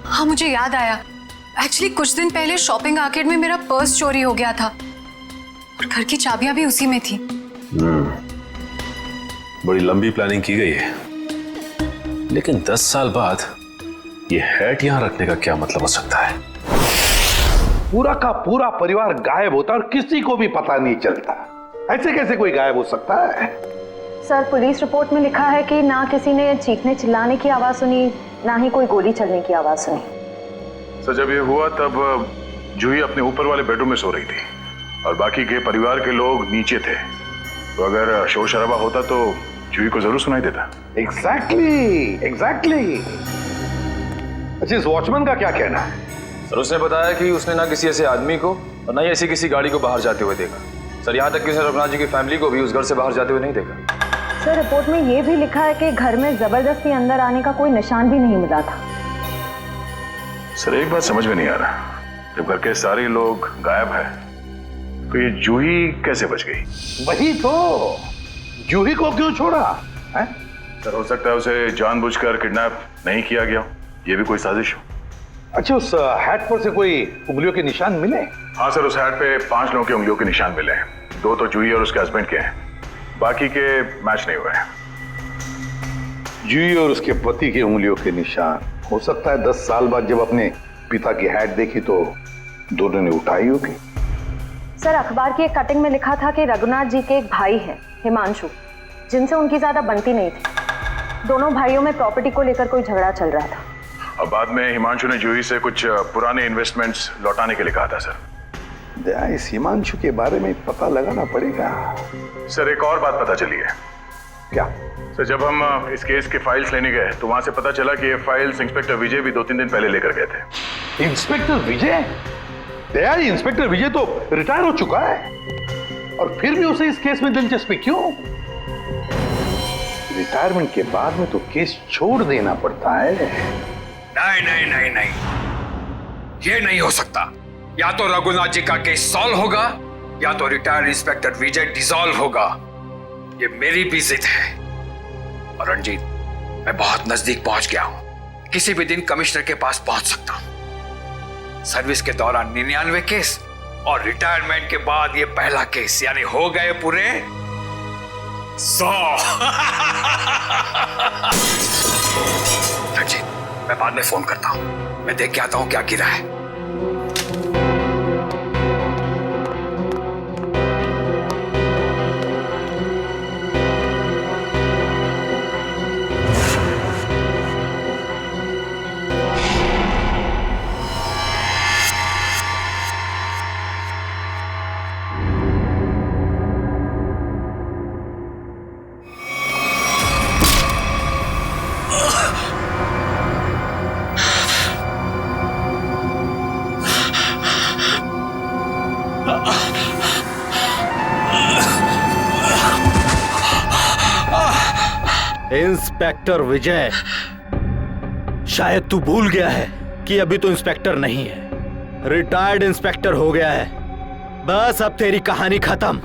S6: हाँ, मुझे याद आया। एक्चुअली कुछ दिन पहले शॉपिंग आर्केड में मेरा पर्स चोरी हो गया था और घर की चाबियां भी उसी में थी।
S11: बड़ी लंबी प्लानिंग की गई है, लेकिन 10 साल बाद ये हैट यहां रखने का क्या मतलब हो सकता है?
S4: पूरा का पूरा परिवार गायब होता और किसी को भी पता नहीं चलता। ऐसे कैसे कोई गायब हो सकता है?
S10: सर, पुलिस रिपोर्ट में लिखा है कि ना किसी ने चीखने चिल्लाने की आवाज सुनी, ना ही कोई गोली चलने की आवाज सुनी।
S7: सर, जब ये हुआ तब जूही अपने ऊपर वाले बेडरूम में सो रही थी और बाकी के परिवार के लोग नीचे थे, तो अगर शोर शराबा होता तो जूही को जरूर सुनाई देता।
S4: एग्जैक्टली। अच्छा, इस वॉचमैन का क्या कहना है?
S5: सर, उसने बताया कि उसने ना किसी ऐसे आदमी को और ना ही ऐसी किसी गाड़ी को बाहर जाते हुए देखा। सर, यहाँ तक कि उसने रघुनाथ जी की फैमिली को भी उस घर से बाहर जाते हुए नहीं देखा।
S10: सर, रिपोर्ट में ये भी लिखा है कि घर में जबरदस्ती अंदर आने का कोई निशान भी नहीं मिला था।
S7: सर, एक बात समझ में नहीं आ रहा, जब घर के सारे लोग गायब है तो ये जूही कैसे बच गई?
S4: वही तो, जूही को क्यों छोड़ा है?
S7: सर, हो सकता है उसे जानबूझकर किडनैप नहीं किया गया, ये भी कोई साजिश हो।
S4: अच्छा, उस हैट पर से कोई उंगलियों के निशान मिले?
S7: हाँ सर, उस हैट पे 5 लोगों की उंगलियों के निशान मिले हैं। 2 तो जूही और उसके हस्बैंड के हैं, बाकी के मैच नहीं हुए हैं।
S4: जूही और उसके पति की उंगलियों के निशान। हो सकता है 10 साल बाद जब अपने पिता की हैट देखी तो दोनों ने उठाई होगी।
S10: सर, अखबार की एक कटिंग में लिखा था कि रघुनाथ जी के एक भाई हैं, हिमांशु, जिनसे उनकी ज्यादा बनती नहीं थी। दोनों भाइयों में प्रॉपर्टी को लेकर कोई झगड़ा चल रहा था।
S7: और बाद में हिमांशु ने जूही से कुछ पुराने इन्वेस्टमेंट्स लौटाने के लिए कहा था। सर,
S4: इस हिमांशु के बारे में पता लगाना पड़ेगा।
S7: सर, एक और बात पता चली है।
S4: क्या?
S7: सर जब हम इस केस के फाइल्स लेने गए तो वहां से पता चला कि ये फाइल्स इंस्पेक्टर विजय भी 2-3 दिन पहले लेकर गए थे।
S4: इंस्पेक्टर विजय? दया, इंस्पेक्टर विजय तो रिटायर हो चुका है और फिर भी उसे इस केस में दिलचस्पी क्यों? रिटायरमेंट के बाद में तो केस छोड़ देना पड़ता है।
S20: नहीं नहीं नहीं नहीं, ये नहीं हो सकता। या तो रघुनाथ जी का केस सॉल्व होगा या तो रिटायर्ड इंस्पेक्टर विजय डिसॉल्व होगा। ये मेरी भी जिद है। और रंजीत, मैं बहुत नजदीक पहुंच गया हूं। किसी भी दिन कमिश्नर के पास पहुंच सकता हूं। सर्विस के दौरान 99 केस और रिटायरमेंट के बाद ये पहला केस, यानी हो गए पूरे 100। रंजीत, मैं बाद में फोन करता हूं। मैं देख के आता हूं क्या गिरा है।
S21: इंस्पेक्टर विजय, शायद तू भूल गया है कि अभी तो इंस्पेक्टर नहीं है, रिटायर्ड इंस्पेक्टर हो गया है। बस अब तेरी कहानी खत्म।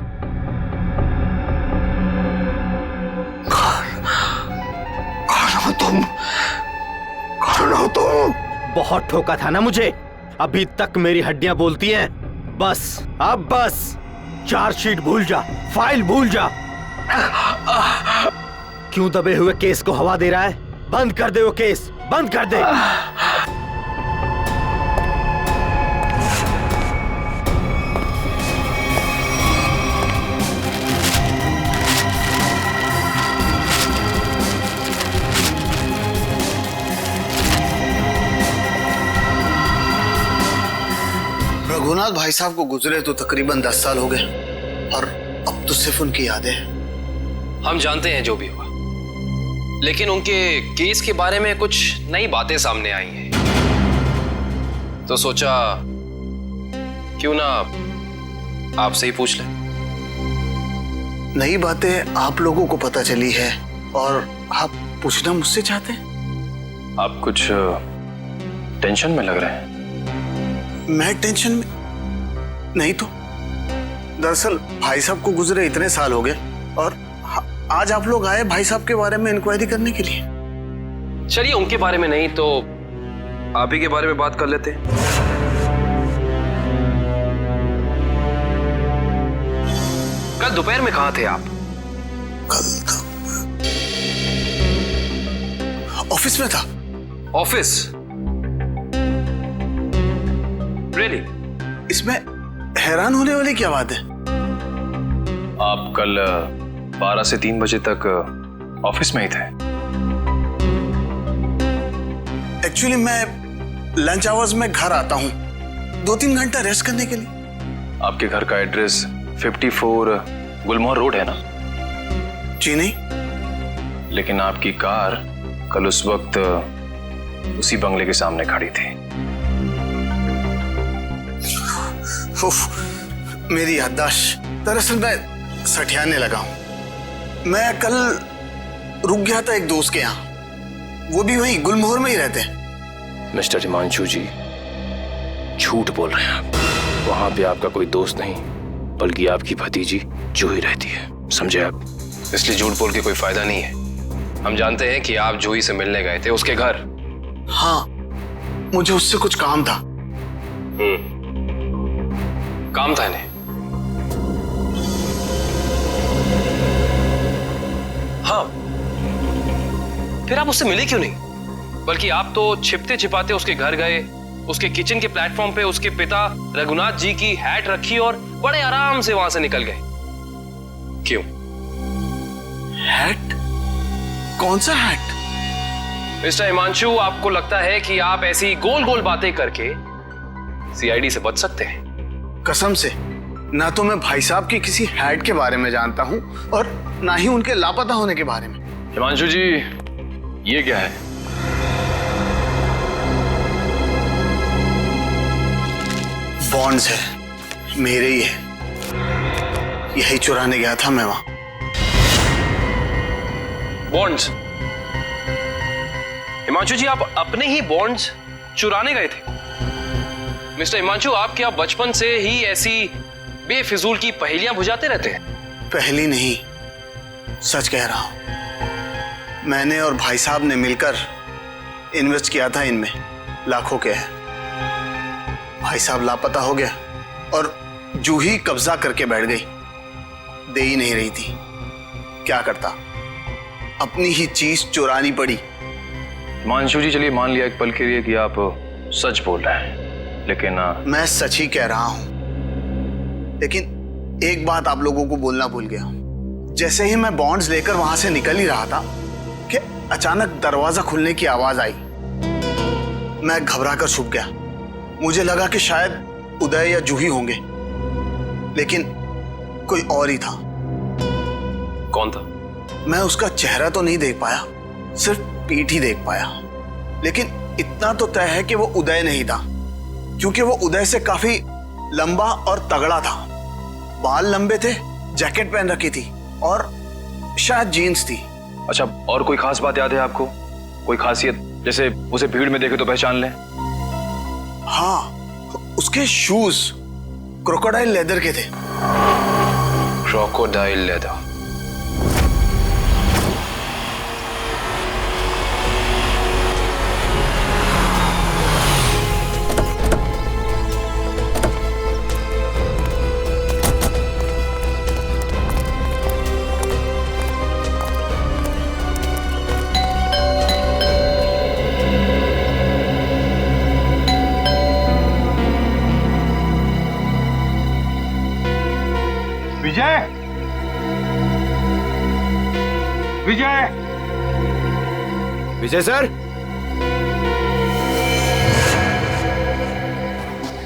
S16: कौन हो तुम? कौन हो तुम?
S21: बहुत ठोका था ना मुझे, अभी तक मेरी हड्डियां बोलती हैं। बस अब बस, चार्जशीट भूल जा, फाइल भूल जा। क्यों दबे हुए केस को हवा दे रहा है? बंद कर दे वो केस, बंद कर दे।
S3: रघुनाथ भाई साहब को गुजरे तो तकरीबन 10 साल हो गए और अब तो सिर्फ उनकी यादें हैं।
S13: हम जानते हैं जो भी हुआ, लेकिन उनके केस के बारे में कुछ नई बातें सामने आई हैं, तो सोचा क्यों ना आपसे ही पूछ लें।
S3: नई बातें आप लोगों को पता चली है और आप पूछना मुझसे चाहते हैं?
S5: आप कुछ टेंशन में लग रहे हैं।
S3: मैं टेंशन में नहीं तो, दरअसल भाई साहब को गुजरे इतने साल हो गए और आज आप लोग आए भाई साहब के बारे में इंक्वायरी करने के लिए।
S13: चलिए, उनके बारे में नहीं तो आप ही के बारे में बात कर लेते हैं। कल दोपहर में कहां थे आप?
S3: कल ऑफिस में था।
S13: ऑफिस? रियली?
S3: इसमें हैरान होने वाली क्या बात है?
S5: आप कल 12 से 3 बजे तक ऑफिस में ही थे।
S3: एक्चुअली मैं लंच आवर्स में घर आता हूँ 2-3 घंटा रेस्ट करने के लिए।
S5: आपके घर का एड्रेस 54 गुलमोहर रोड है ना?
S3: जी नहीं।
S5: लेकिन आपकी कार कल उस वक्त उसी बंगले के सामने खड़ी थी।
S3: मेरी याददाश्त, दरअसल मैं सठियाने लगा हूं। मैं कल रुक गया था एक दोस्त के यहाँ, वो भी वहीं गुलमोहर में ही रहते हैं।
S13: मिस्टर हिमांशु जी, झूठ बोल रहे हैं आप। वहां पे आपका कोई दोस्त नहीं, बल्कि आपकी भतीजी जूही रहती है, समझे आप? इसलिए झूठ बोल के कोई फायदा नहीं है। हम जानते हैं कि आप जूही से मिलने गए थे उसके घर।
S3: हाँ, मुझे उससे कुछ काम था।
S13: काम था इन्हें? हाँ, फिर आप उससे मिले क्यों नहीं? बल्कि आप तो छिपते छिपाते उसके घर गए, उसके किचन के प्लेटफॉर्म पे उसके पिता रघुनाथ जी की हैट रखी और बड़े आराम से वहां से निकल गए। क्यों?
S3: हैट? कौन सा हैट?
S13: मिस्टर हिमांशु, आपको लगता है कि आप ऐसी गोल गोल बातें करके सीआईडी से बच सकते हैं?
S3: कसम से, ना तो मैं भाई साहब की किसी हैट के बारे में जानता हूं और ना ही उनके लापता होने के बारे में।
S5: हिमांशु जी, ये क्या है?
S3: बॉन्ड्स है, मेरे ही है। यही चुराने गया था मैं वहां।
S13: बॉन्ड्स? हिमांशु जी, आप अपने ही बॉन्ड्स चुराने गए थे? मिस्टर हिमांशु, आप क्या बचपन से ही ऐसी बेफिजूल की पहेलियां बुझाते रहते हैं?
S3: पहली नहीं, सच कह रहा हूं। मैंने और भाई साहब ने मिलकर इन्वेस्ट किया था इनमें, लाखों के है। भाई साहब लापता हो गया और जूही कब्जा करके बैठ गई, दे ही नहीं रही थी। क्या करता, अपनी ही चीज चुरानी पड़ी।
S5: हिमांशु जी, चलिए मान लिया एक पल के लिए कि आप सच बोल रहे हैं, लेकिन
S3: मैं सच ही कह रहा हूं, लेकिन एक बात आप लोगों को बोलना भूल गया। जैसे ही मैं बॉन्ड्स लेकर वहां से निकल ही रहा था कि अचानक दरवाजा खुलने की आवाज आई। मैं घबरा कर छुप गया। मुझे लगा कि शायद उदय या जूही होंगे, लेकिन कोई और ही था।
S13: कौन था?
S3: मैं उसका चेहरा तो नहीं देख पाया, सिर्फ पीठ ही देख पाया। लेकिन इतना तो तय है कि वो उदय नहीं था, क्योंकि वो उदय से काफी लंबा और तगड़ा था। बाल लंबे थे, जैकेट पहन रखी थी और शायद जीन्स थी।
S5: अच्छा, और कोई खास बात याद है आपको? कोई खासियत, जैसे उसे भीड़ में देखे तो पहचान लें?
S3: हाँ, उसके शूज क्रोकोडाइल लेदर के थे।
S13: Crocodile leather?
S16: Vijay, Vijay,
S21: Vijay sir.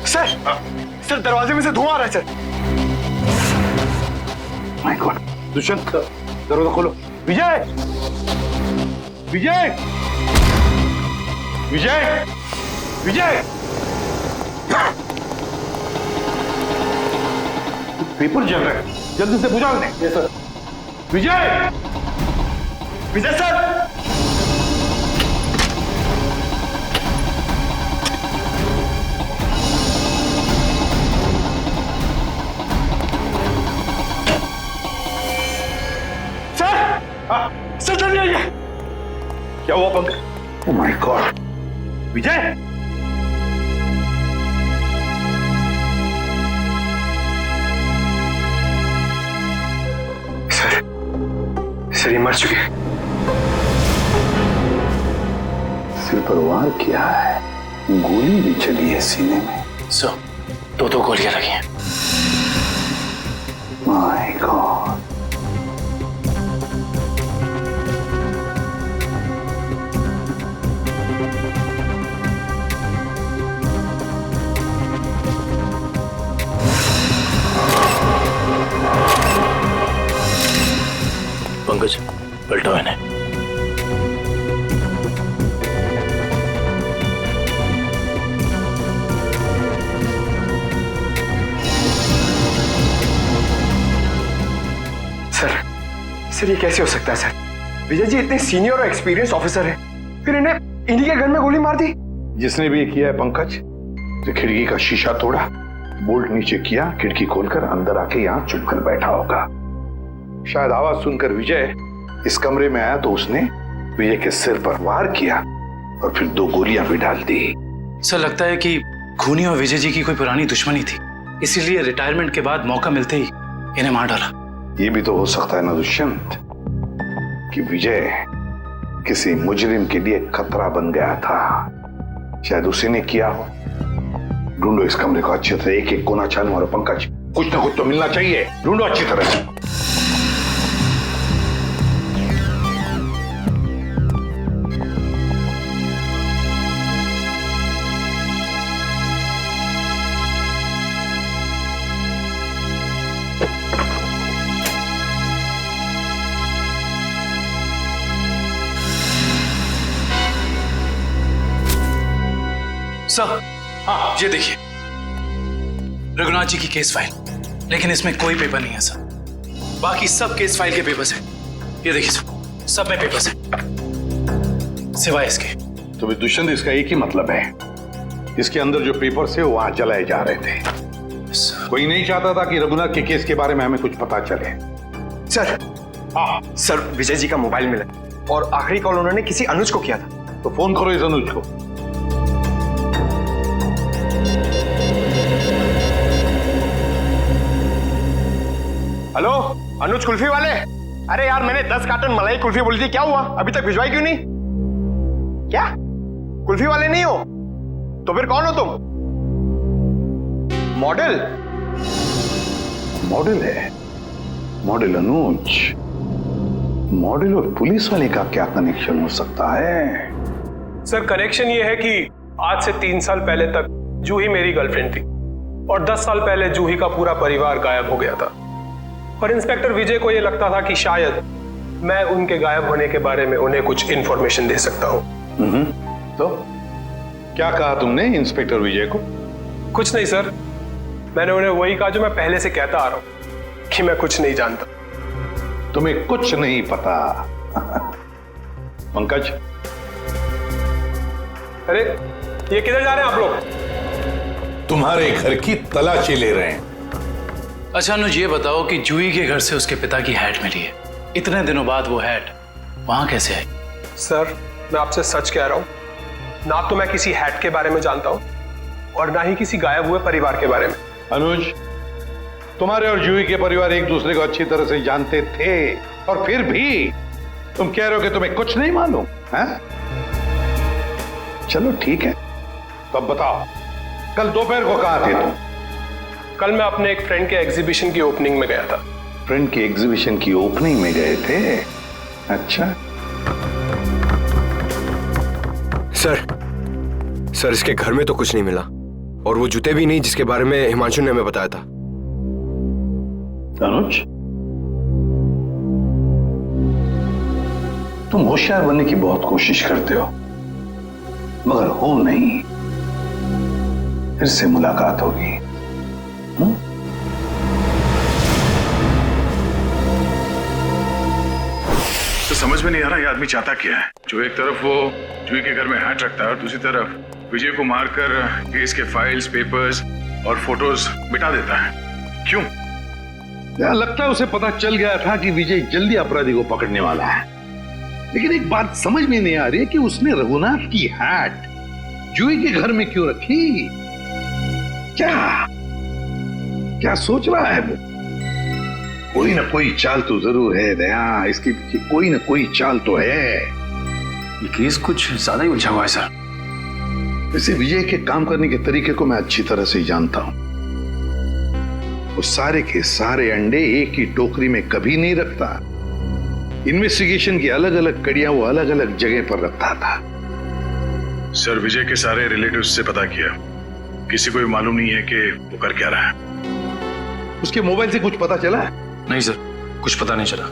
S16: Sir दरवाजे में से धुआं आ रहा है सर। माय गॉड, दुष्यंत दरवाजा खोलो। विजय, विजय, विजय, विजय, पेपर जल रहा है, जल्दी से बुझा दें। Yes sir. Vijay, Vijay sir, sir जल्दी आइए। क्या हुआ Pankaj? Oh my god, Vijay,
S21: sir ये मर चुके।
S4: सिर पर वार किया है, गोली भी चली है सीने में।
S21: सर, दो गोलियां लगी हैं।
S4: My God.
S21: पंकज, पलटो इन्हें।
S16: सर ये कैसे हो सकता है सर? विजय जी इतने सीनियर और एक्सपीरियंस ऑफिसर हैं, फिर इन्हें इन्हीं के घर में गोली मार दी।
S4: जिसने भी किया है पंकज, जो खिड़की का शीशा तोड़ा, बोल्ट नीचे किया, खिड़की खोलकर अंदर आके यहाँ चुप कर बैठा होगा। शायद आवाज सुनकर विजय इस कमरे में आया तो उसने विजय के सिर पर वार किया और फिर 2 गोलियां भी डाल दी।
S19: सर लगता है कि खूनी और विजय जी की कोई पुरानी दुश्मनी थी, इसीलिए रिटायरमेंट के बाद मौका मिलते ही इन्हें मार डाला।
S4: ये भी तो हो सकता है ना दुष्यंत, कि विजय किसी मुजरिम के लिए खतरा बन गया था। शायद उसी ने किया हो। ढूंढो इस कमरे को अच्छी तरह, एक एक कोना छानो मारो पंकज, कुछ ना कुछ तो मिलना चाहिए। ढूंढो अच्छी तरह से।
S19: सर, हाँ ये देखिए, रघुनाथ जी की केस फाइल, लेकिन इसमें कोई पेपर नहीं है सर। बाकी सब केस फाइल के पेपर्स हैं। ये देखिए सर, सब में पेपर्स हैं सिवाय इसके।
S4: तो दुष्यंत, इसका एक ही मतलब है, इसके अंदर जो पेपर्स है वो वहां जलाए जा रहे थे। कोई नहीं चाहता था कि रघुनाथ के केस के बारे में हमें कुछ पता चले।
S16: सर, हाँ सर, विजय जी का मोबाइल मिला और आखिरी कॉल उन्होंने किसी अनुज को किया था।
S4: तो फोन करो इस अनुज को।
S16: हेलो, अनुज कुल्फी वाले? अरे यार, मैंने 10 कार्टन मलाई कुल्फी बोली थी, क्या हुआ? अभी तक भिजवाई क्यों नहीं? क्या कुल्फी वाले नहीं हो? तो फिर कौन हो तुम? मॉडल?
S4: मॉडल है? मॉडल अनुज? मॉडल और पुलिस वाले का क्या कनेक्शन हो सकता है?
S14: सर, कनेक्शन ये है कि आज से 3 साल पहले तक जूही मेरी गर्लफ्रेंड थी और 10 साल पहले जूही का पूरा परिवार गायब हो गया था। और इंस्पेक्टर विजय को यह लगता था कि शायद मैं उनके गायब होने के बारे में उन्हें कुछ इंफॉर्मेशन दे सकता हूं।
S4: तो क्या कहा तुमने इंस्पेक्टर विजय को?
S14: कुछ नहीं सर, मैंने उन्हें वही कहा जो मैं पहले से कहता आ रहा हूं कि मैं कुछ नहीं जानता।
S4: तुम्हें कुछ नहीं पता? पंकज,
S14: अरे ये किधर जा रहे हैं आप लोग?
S4: तुम्हारे घर की तलाशी ले रहे हैं।
S19: अच्छा अनुज, ये बताओ कि जूही के घर से उसके पिता की हैट मिली है, इतने दिनों बाद वो हैट वहां कैसे आई?
S14: सर, मैं आपसे सच कह रहा हूं, ना तो मैं किसी हैट के बारे में जानता हूं और ना ही किसी गायब हुए परिवार के बारे में।
S4: अनुज, तुम्हारे और जूही के परिवार एक दूसरे को अच्छी तरह से जानते थे और फिर भी तुम कह रहे हो कि तुम्हें कुछ नहीं मालूम है? चलो ठीक है, तो अब बताओ, कल दोपहर को कहां थे तुम?
S14: कल मैं अपने एक फ्रेंड के एग्जीबिशन की ओपनिंग में गया था।
S4: फ्रेंड की एग्जीबिशन की ओपनिंग में गए थे? अच्छा।
S16: सर, इसके घर में तो कुछ नहीं मिला और वो जूते भी नहीं जिसके बारे में हिमांशु ने हमें बताया था।
S4: अनुज, तुम होशियार बनने की बहुत कोशिश करते हो, मगर हो नहीं। फिर से मुलाकात होगी।
S7: तो समझ में नहीं आ रहा ये आदमी चाहता क्या है। जो एक तरफ वो जूही के घर में हैट रखता है और दूसरी तरफ विजय को मारकर केस के फाइल्स, पेपर्स और फोटोज मिटा देता है। क्यों?
S4: लगता है उसे पता चल गया था कि विजय जल्दी अपराधी को पकड़ने वाला है। लेकिन एक बात समझ में नहीं आ रही है कि उसने रघुनाथ की हैट जूही के घर में क्यों रखी? क्या सोच रहा है वो? कोई ना कोई चाल तो जरूर है दया, इसके पीछे कोई ना कोई चाल तो है।
S5: ये केस कुछ ज्यादा ही उलझा हुआ है सर।
S4: वैसे विजय के काम करने के तरीके को मैं अच्छी तरह से जानता हूं। वो सारे के सारे अंडे एक ही टोकरी में कभी नहीं रखता। इन्वेस्टिगेशन की अलग अलग कड़ियां वो अलग अलग जगह पर रखता था।
S7: सर, विजय के सारे रिलेटिव्स से पता किया, किसी को भी मालूम नहीं है कि वो कर क्या रहा है।
S4: उसके मोबाइल से कुछ पता चला?
S5: नहीं सर, कुछ पता नहीं चला।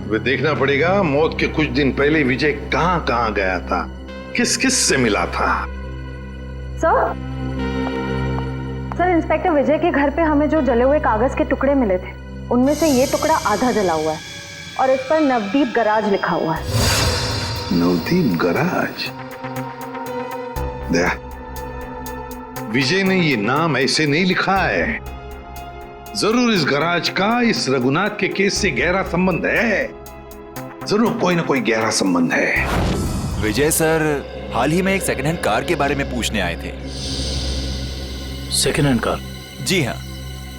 S4: वे देखना पड़ेगा मौत के कुछ दिन पहले विजय कहां कहां गया था, किस किस से मिला था।
S10: सर, इंस्पेक्टर विजय के घर पे हमें जो जले हुए कागज के टुकड़े मिले थे, उनमें से ये टुकड़ा आधा जला हुआ है और इस पर नवदीप गराज लिखा हुआ है।
S4: नवदीप गराज? विजय ने ये नाम ऐसे नहीं लिखा है। जरूर इस गराज का इस रघुनाथ के केस से गहरा संबंध है। जरूर कोई ना कोई गहरा संबंध है।
S12: विजय सर हाल ही में एक सेकंड हैंड कार के बारे में पूछने आए थे।
S19: Second hand car?
S12: जी हाँ,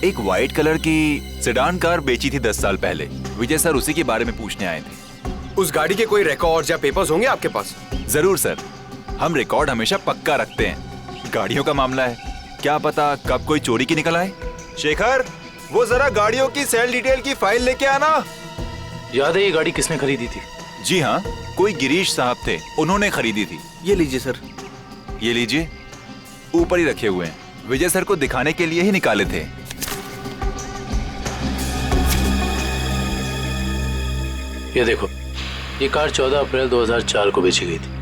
S12: एक व्हाइट कलर की सेडान कार बेची थी 10 साल पहले। विजय सर उसी के बारे में पूछने आए थे।
S16: उस गाड़ी के कोई रिकॉर्ड या पेपर्स होंगे आपके पास?
S12: जरूर सर, हम रिकॉर्ड हमेशा पक्का रखते हैं। गाड़ियों का मामला है, क्या पता कब कोई चोरी की निकल आए।
S21: शेखर, वो जरा गाड़ियों की सेल डिटेल की फाइल लेके आना।
S19: याद है ये गाड़ी किसने खरीदी थी?
S12: जी हाँ, कोई गिरीश साहब थे, उन्होंने खरीदी थी।
S21: ये लीजिए सर।
S12: ये लीजिए, ऊपर ही रखे हुए हैं, विजय सर को दिखाने के लिए ही निकाले थे।
S19: ये देखो, ये कार 14 अप्रैल 2004 को बेची गई थी।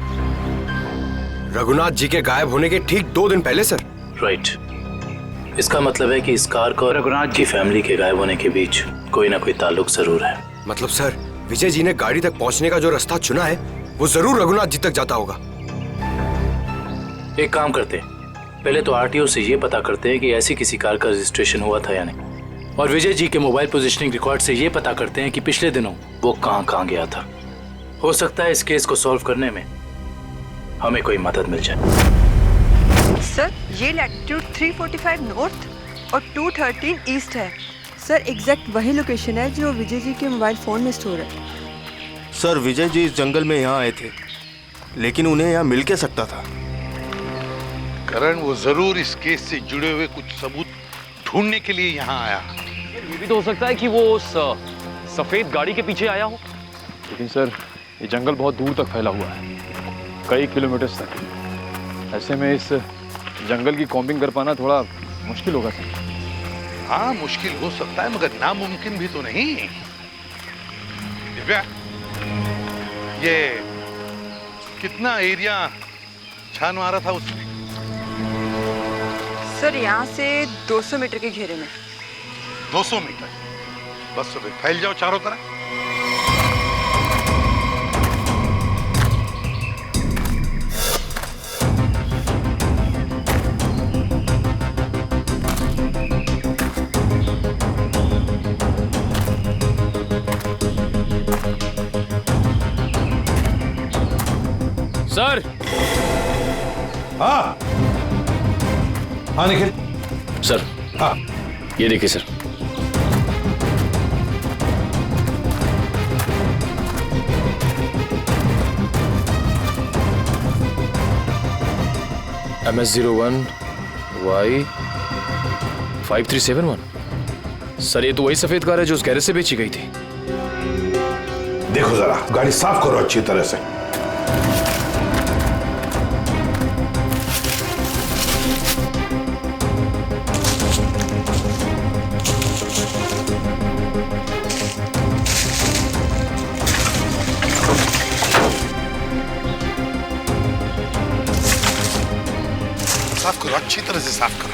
S8: रघुनाथ जी के गायब होने के ठीक 2 दिन पहले सर।
S21: राइट। इसका मतलब है कि इस कार को रघुनाथ जी फैमिली के गायब होने के बीच कोई ना कोई ताल्लुक जरूर है।
S8: मतलब सर, विजय जी ने गाड़ी तक पहुंचने का जो रास्ता चुना है वो जरूर रघुनाथ जी तक जाता होगा।
S21: एक काम करते हैं, पहले तो आरटीओ से ये पता करते हैं कि ऐसी किसी कार का रजिस्ट्रेशन हुआ था या नहीं, और विजय जी के मोबाइल पोजीशनिंग रिकॉर्ड से ये पता करते हैं कि पिछले दिनों वो कहाँ गया था। हो सकता है इस केस को सॉल्व करने में हमें कोई मदद मिल जाए।
S22: सर, ये लैटिट्यूड 345 नॉर्थ और 213 ईस्ट है। सर, एग्जैक्ट वही लोकेशन है जो विजय जी के मोबाइल फोन में स्टोर है।
S23: सर, विजय जी इस जंगल में यहाँ आए थे, लेकिन उन्हें यहाँ मिल के सकता था।
S4: करण, वो जरूर इस केस से जुड़े हुए कुछ सबूत ढूंढने के लिए यहाँ आया।
S5: ये भी तो हो सकता है कि वो उस सफेद गाड़ी के पीछे आया हो। लेकिन सर, ये जंगल बहुत दूर तक फैला हुआ है, कई किलोमीटर तक। ऐसे में इस जंगल की कॉम्बिंग कर पाना थोड़ा मुश्किल होगा सर।
S4: हाँ, मुश्किल हो सकता है, मगर नामुमकिन भी तो नहीं। दिव्या, ये कितना एरिया छान मारा था उसने?
S22: सर, यहाँ से 200 मीटर के घेरे में।
S4: 200 मीटर? बस फिर फैल जाओ चारों तरफ।
S5: सर।
S4: हाँ हाँ निखिल।
S13: सर।
S4: हाँ,
S13: ये देखिए सर। MS01 Y 5371। सर, ये तो वही सफेद कार है जो उस गैरेज से बेची गई थी।
S4: देखो जरा, गाड़ी साफ करो अच्छी तरह से। साफ करो, अच्छी तरह से साफ करो।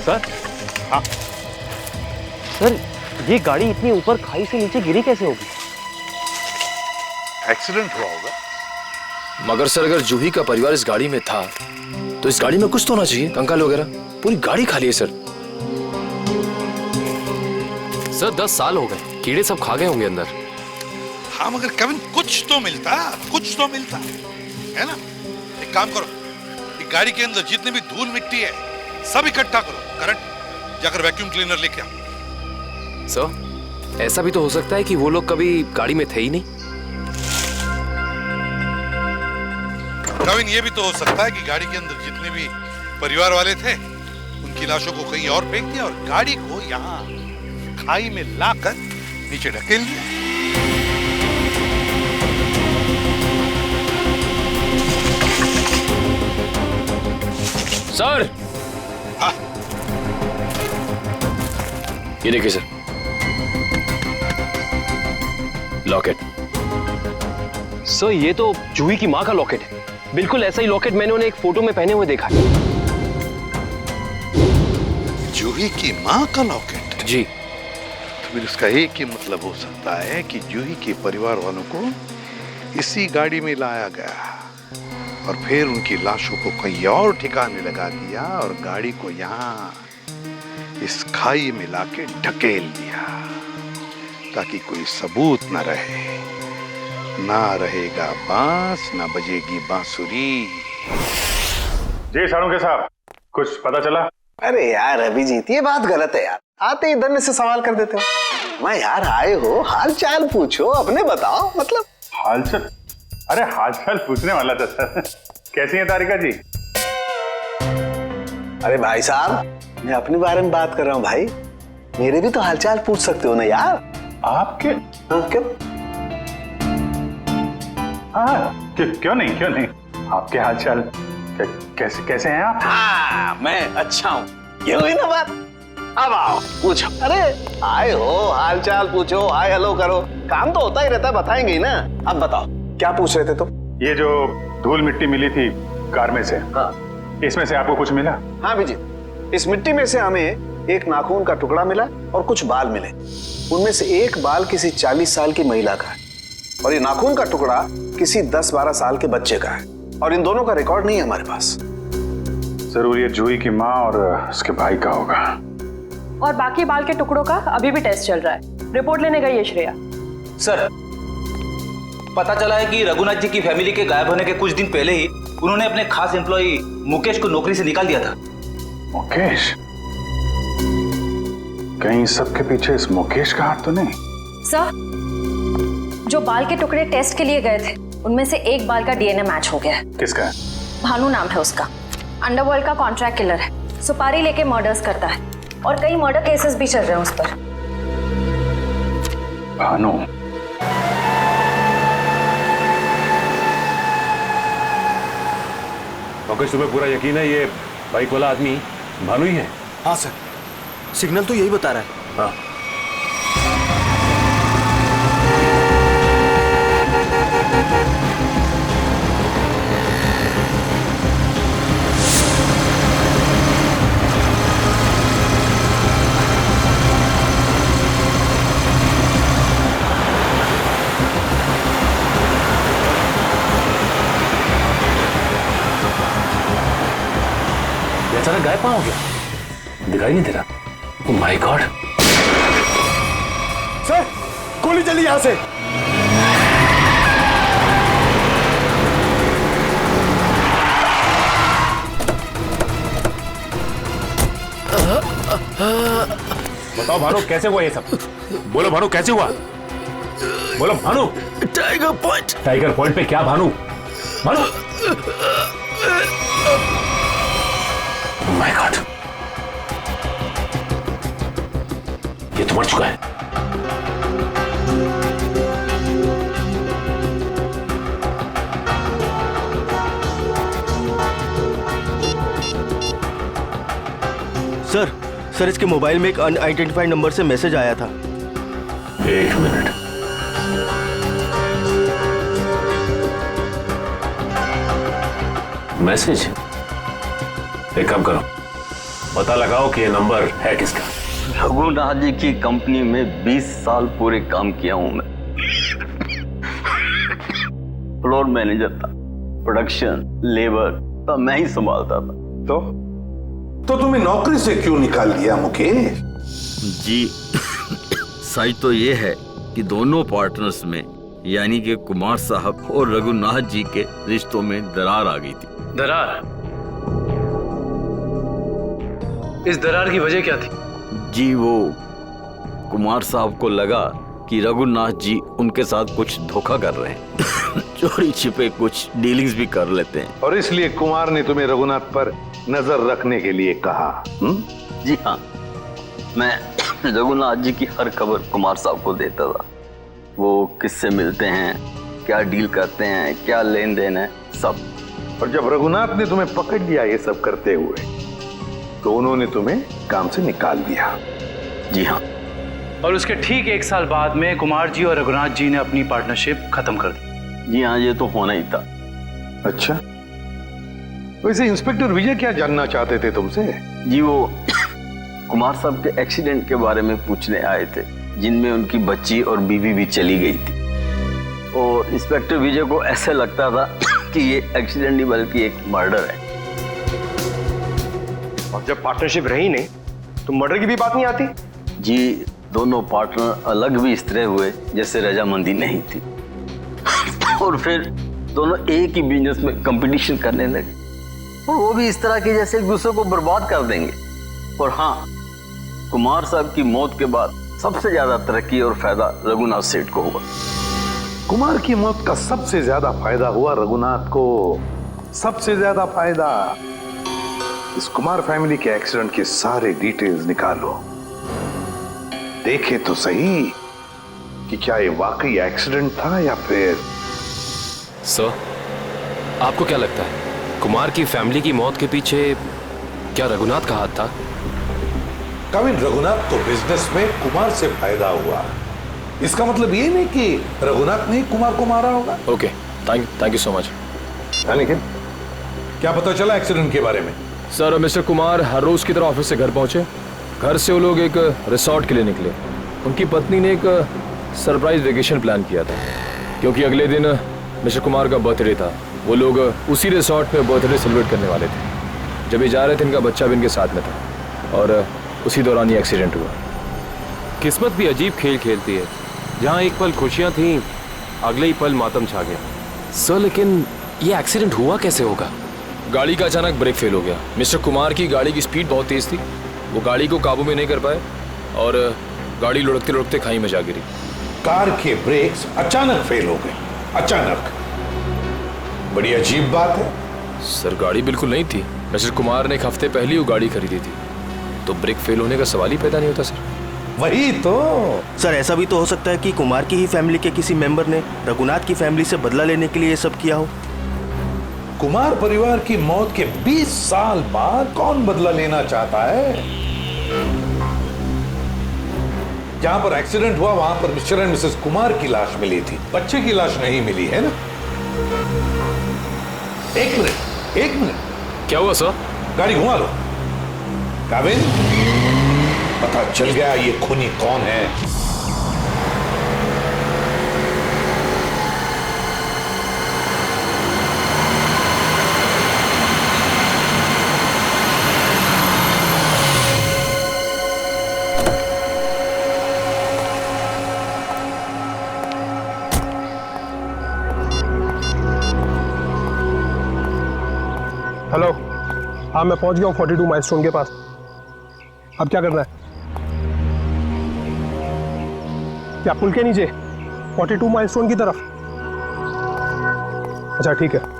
S5: सर।
S13: हाँ सर, ये गाड़ी इतनी ऊपर खाई से नीचे गिरी कैसे होगी?
S4: एक्सीडेंट हुआ होगा।
S13: मगर सर, अगर जूही का परिवार इस गाड़ी में था तो इस गाड़ी में कुछ तो होना चाहिए, कंकाल वगैरह। पूरी गाड़ी खाली है सर।
S5: सर, 10 साल हो गए, कीड़े सब खा गए होंगे अंदर।
S4: हाँ, मगर केविन कुछ तो मिलता है ना। एक काम करो, एक गाड़ी के अंदर जितनी भी धूल मिट्टी है सब इकट्ठा करो। करंट, जाकर वैक्यूम क्लीनर लेके आओ।
S13: सर, ऐसा भी तो हो सकता है कि वो लोग कभी गाड़ी में थे ही नहीं।
S4: केविन, ये भी तो हो सकता है कि गाड़ी के अंदर जितने भी परिवार वाले थे उनकी लाशों को कहीं और फेंक दिया और गाड़ी को यहाँ खाई में लाकर नीचे ढकेल दिया।
S13: सर।
S4: हाँ।
S13: ये देखिए सर, लॉकेट।
S5: सर, ये तो जूही की माँ का लॉकेट है। बिल्कुल ऐसा ही लॉकेट मैंने उन्हें एक फोटो में पहने हुए देखा है।
S4: जूही की माँ का लॉकेट?
S13: जी।
S4: फिर इसका एक ही मतलब हो सकता है कि जूही के परिवार वालों को इसी गाड़ी में लाया गया और फिर उनकी लाशों को कहीं और ठिकाने लगा दिया और गाड़ी को यहाँ इस खाई में लाके ढकेल दिया ताकि कोई सबूत न रहे। ना रहेगा बांस, ना बजेगी बांसुरी।
S7: जी साळुंखे साहब, कुछ पता चला?
S3: अरे यार अभिजीत, ये बात गलत है यार। आते ही धन्य से सवाल कर देते हो। मैं यार, आए हो हाल चाल पूछो, अपने बताओ। मतलब
S7: हाल चाल? अरे हाल चाल पूछने वाला था सर। कैसी है तारिका जी?
S3: अरे भाई साहब, मैं अपने बारे में बात कर रहा हूँ भाई। मेरे भी तो हालचाल पूछ सकते हो ना यार।
S7: आपके?
S3: हाँ, क्यों?
S7: हाँ, क्यों नहीं। आपके हालचाल कैसे हैं आप?
S3: हाँ, मैं अच्छा हूँ। ये हुई ना बात।
S16: अब आओ पूछो। अरे आए हो, हाल चाल पूछो, हाय हेलो करो, काम तो होता ही रहता है, बताएंगे ही ना। अब बताओ क्या पूछ रहे थे तुम?
S7: ये जो धूल मिट्टी मिली थी कार में से, हाँ, इसमें से आपको कुछ मिला?
S3: हाँ विजय, इस मिट्टी में से हमें एक नाखून का टुकड़ा मिला और कुछ बाल मिले। उनमें से एक बाल किसी 40 साल की महिला का है और ये नाखून का टुकड़ा किसी 10-12 साल के बच्चे का है, और इन दोनों का रिकॉर्ड नहीं है हमारे पास।
S7: जरूर ये जूही की माँ और उसके भाई का होगा।
S1: और बाकी बाल के टुकड़ों का अभी भी टेस्ट चल रहा है, रिपोर्ट लेने गई है श्रेया।
S18: सर, पता चला है कि रघुनाथ जी की फैमिली के गायब होने के कुछ दिन पहले ही उन्होंने अपने खास एम्प्लॉय मुकेश को नौकरी से निकाल दिया था।
S7: मुकेश? कहीं सबके पीछे इस मुकेश का हाथ तो नहीं?
S10: सर, जो बाल के टुकड़े टेस्ट के लिए गए थे उनमें से एक बाल का डीएनए मैच हो गया है।
S7: किसका है?
S10: भानु नाम है उसका, अंडरवर्ल्ड का कॉन्ट्रैक्ट किलर है, सुपारी लेके मर्डर्स करता है और कई मर्डर केसेस भी चल रहे हैं उस पर।
S7: भानु?
S11: मुकेश, तुम्हें पूरा यकीन है ये बाइक वाला आदमी भानु ही है?
S23: हाँ सर, सिग्नल तो यही बता रहा है।
S11: हाँ।
S13: अचानक गायब कहाँ हो गया? दिखाई नहीं दे रहा। ओह माय गॉड!
S16: सर, गोली चली यहां से।
S11: बताओ भानु, कैसे हुआ ये सब? बोलो भानु, कैसे हुआ? बोलो Bhanu.
S23: Tiger point.
S11: Tiger point पे क्या भानु? भानु!
S13: माय गॉड, ये तो मर चुका है।
S23: सर इसके मोबाइल में एक अनआइडेंटिफाइड नंबर से मैसेज आया था।
S13: एक मिनट। मैसेज? एक काम करो, पता लगाओ कि ये नंबर है किसका।
S2: रघुनाथ जी की कंपनी में 20 साल पूरे काम किया हूं मैं। फ्लोर मैनेजर था, प्रोडक्शन, लेबर सब मैं ही संभालता था।
S4: तो तुम्हें नौकरी से क्यों निकाल दिया मुकेश?
S9: जी सच तो ये है कि दोनों पार्टनर्स में यानी कि कुमार साहब और रघुनाथ जी के रिश्तों में दरार आ गई थी।
S21: दरार? इस दरार की वजह क्या थी?
S9: जी वो कुमार साहब को लगा कि रघुनाथ जी उनके साथ कुछ धोखा कर रहे हैं चोरी छिपे कुछ डीलिंग्स भी कर लेते हैं,
S4: और इसलिए कुमार ने तुम्हें रघुनाथ पर नजर रखने के लिए कहा।
S2: जी हाँ, मैं रघुनाथ जी की हर खबर कुमार साहब को देता था। वो किससे मिलते हैं, क्या डील करते हैं, क्या लेन देन है, सब।
S4: और जब रघुनाथ ने तुम्हें पकड़ लिया ये सब करते हुए, तो उन्होंने तुम्हें काम से निकाल दिया।
S2: जी हाँ।
S21: और उसके ठीक 1 साल बाद में कुमार जी और रघुनाथ जी ने अपनी पार्टनरशिप खत्म कर दी।
S2: जी हाँ, ये तो होना ही था।
S4: अच्छा, वैसे इंस्पेक्टर विजय क्या जानना चाहते थे तुमसे?
S2: जी वो कुमार साहब के एक्सीडेंट के बारे में पूछने आए थे, जिनमें उनकी बच्ची और बीवी भी चली गई थी। और इंस्पेक्टर विजय को ऐसे लगता था कि ये एक्सीडेंट नहीं बल्कि एक मर्डर है।
S16: और जब पार्टनरशिप रही नहीं तो मर्डर की भी बात नहीं आती?
S2: जी, दोनों पार्टनर अलग भी इस तरह हुए जैसे रजामंदी नहीं थी और फिर दोनों एक ही बिजनेस में कंपटीशन करने लगे, और वो भी इस तरह की जैसे एक दूसरे को बर्बाद कर देंगे। और हाँ, कुमार साहब की मौत के बाद सबसे ज्यादा तरक्की और फायदा रघुनाथ सेठ को हुआ।
S4: कुमार की मौत का सबसे ज्यादा फायदा हुआ रघुनाथ को। सबसे ज्यादा फायदा। इस कुमार फैमिली के एक्सीडेंट के सारे डिटेल्स निकालो, देखे तो सही कि क्या ये वाकई एक्सीडेंट था या फिर।
S13: सर, आपको क्या लगता है कुमार की फैमिली की मौत के पीछे क्या रघुनाथ का हाथ था?
S7: कविन, रघुनाथ को बिजनेस में कुमार से फायदा हुआ। इसका मतलब ये नहीं कि रघुनाथ ने कुमार को मारा होगा।
S5: Okay, thank you so much.
S7: लेकिन क्या पता चला एक्सीडेंट के बारे में?
S5: सर, मिस्टर कुमार हर रोज की तरह ऑफिस से घर पहुंचे। घर से वो लोग एक रिसोर्ट के लिए निकले। उनकी पत्नी ने एक सरप्राइज वेकेशन प्लान किया था, क्योंकि अगले दिन मिस्टर कुमार का बर्थडे था। वो लोग उसी रिसोर्ट पे बर्थडे सेलिब्रेट करने वाले थे। जब ये जा रहे थे, इनका बच्चा भी इनके साथ में था और उसी दौरान ये एक्सीडेंट हुआ।
S13: किस्मत भी अजीब खेल खेलती है। जहाँ एक पल खुशियाँ थीं, अगले ही पल मातम छा गया। सर, लेकिन ये एक्सीडेंट हुआ कैसे होगा?
S5: गाड़ी का अचानक ब्रेक फेल हो गया। मिस्टर कुमार की गाड़ी की स्पीड बहुत तेज थी। वो गाड़ी को काबू में नहीं कर पाए और गाड़ी लुढ़कते लुढ़कते खाई में जा गिरी।
S7: कार के ब्रेक्स अचानक फेल हो गए। अचानक, बड़ी अजीब बात है।
S5: सर, गाड़ी बिल्कुल नहीं थी। मिस्टर कुमार ने एक हफ्ते पहले ही वो गाड़ी खरीदी थी, तो ब्रेक फेल होने का सवाल ही पैदा नहीं होता सर।
S7: वही तो
S23: सर, ऐसा भी तो हो सकता है कि कुमार की ही फैमिली के किसी मेंबर ने रघुनाथ की फैमिली से बदला लेने के लिए ये सब किया हो।
S7: कुमार परिवार की मौत के 20 साल बाद कौन बदला लेना चाहता है? जहां पर एक्सीडेंट हुआ वहां पर मिस्टर एंड मिसेस कुमार की लाश मिली थी, बच्चे की लाश नहीं मिली है ना? एक मिनट।
S5: क्या हुआ सर?
S7: गाड़ी घुमा लो। काविन, पता चल गया ये खूनी कौन है।
S14: हेलो, हाँ मैं पहुंच गया हूँ 42 माइलस्टोन के पास। अब क्या करना है? क्या पुल के नीचे 42 माइलस्टोन की तरफ? अच्छा ठीक है।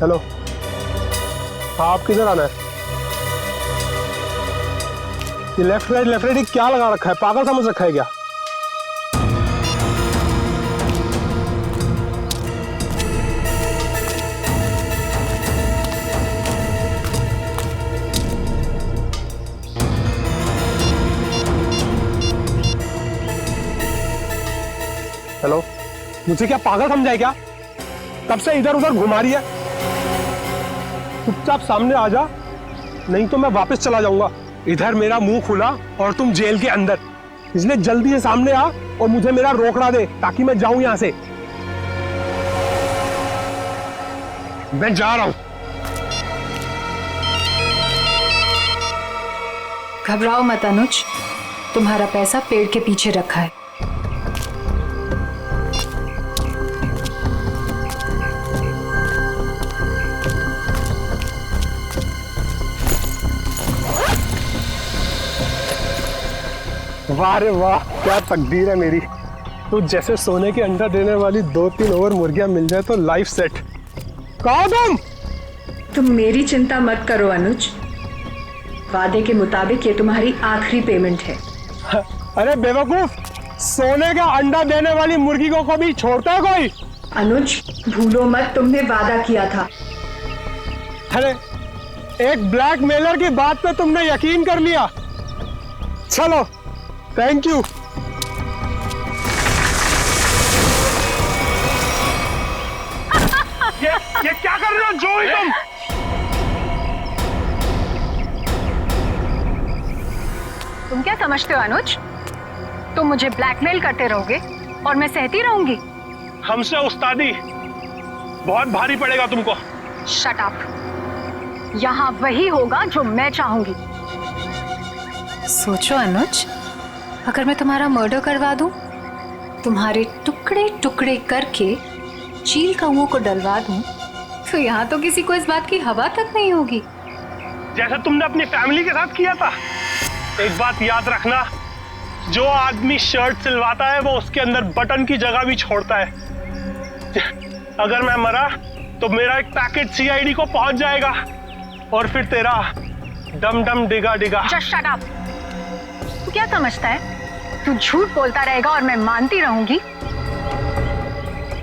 S14: हेलो, हाँ आप किधर आना है? ये लेफ्ट राइट क्या लगा रखा है? पागल समझ रखा है क्या? हेलो, मुझे क्या पागल समझा है क्या? कब से इधर उधर घुमा रही है? चुपचाप सामने आ जा, नहीं तो मैं वापस चला जाऊंगा। इधर मेरा मुंह खुला और तुम जेल के अंदर, इसलिए जल्दी से सामने आ और मुझे मेरा रोकड़ा दे ताकि मैं जाऊं यहां से। मैं जा रहा हूं।
S6: घबराओ मत अनुज, तुम्हारा पैसा पेड़ के पीछे रखा है।
S14: वाह रे वाह, क्या तकदीर है मेरी। तो जैसे सोने के अंडा देने वाली 2-3 और मुर्गियां मिल जाए तो लाइफ सेट। कहो
S6: तुम मेरी चिंता मत करो अनुज, वादे के मुताबिक ये तुम्हारी आखिरी पेमेंट है।
S14: अरे बेवकूफ, सोने का अंडा देने वाली मुर्गी को कभी छोड़ता है कोई?
S6: अनुज भूलो मत, तुमने वादा किया था।
S14: अरे एक ब्लैकमेलर की बात पे तुमने यकीन कर लिया। चलो, थैंक यू। ये क्या कर रहे हो जोई तुम?
S1: तुम क्या समझते हो अनुज? तुम मुझे ब्लैकमेल करते रहोगे और मैं सहती रहूंगी?
S14: हमसे उस्तादी बहुत भारी पड़ेगा तुमको।
S1: Shut up. यहाँ वही होगा जो मैं चाहूंगी।
S6: सोचो अनुज, अगर मैं तुम्हारा मर्डर करवा दूं, तुम्हारे टुकड़े टुकड़े करके चील कौओं को डलवा दूं, तो यहाँ तो किसी को इस बात की हवा तक नहीं होगी।
S14: जैसे तुमने अपनी फैमिली के साथ किया था। एक बात याद रखना, जो आदमी शर्ट सिलवाता है वो उसके अंदर बटन की जगह भी छोड़ता है। अगर मैं मरा तो मेरा एक पैकेट सीआईडी को पहुंच जाएगा और फिर तेरा डम डम डिगा डिगा।
S6: Just shut up. तू क्या समझता है तू झूठ बोलता रहेगा और मैं मानती रहूंगी?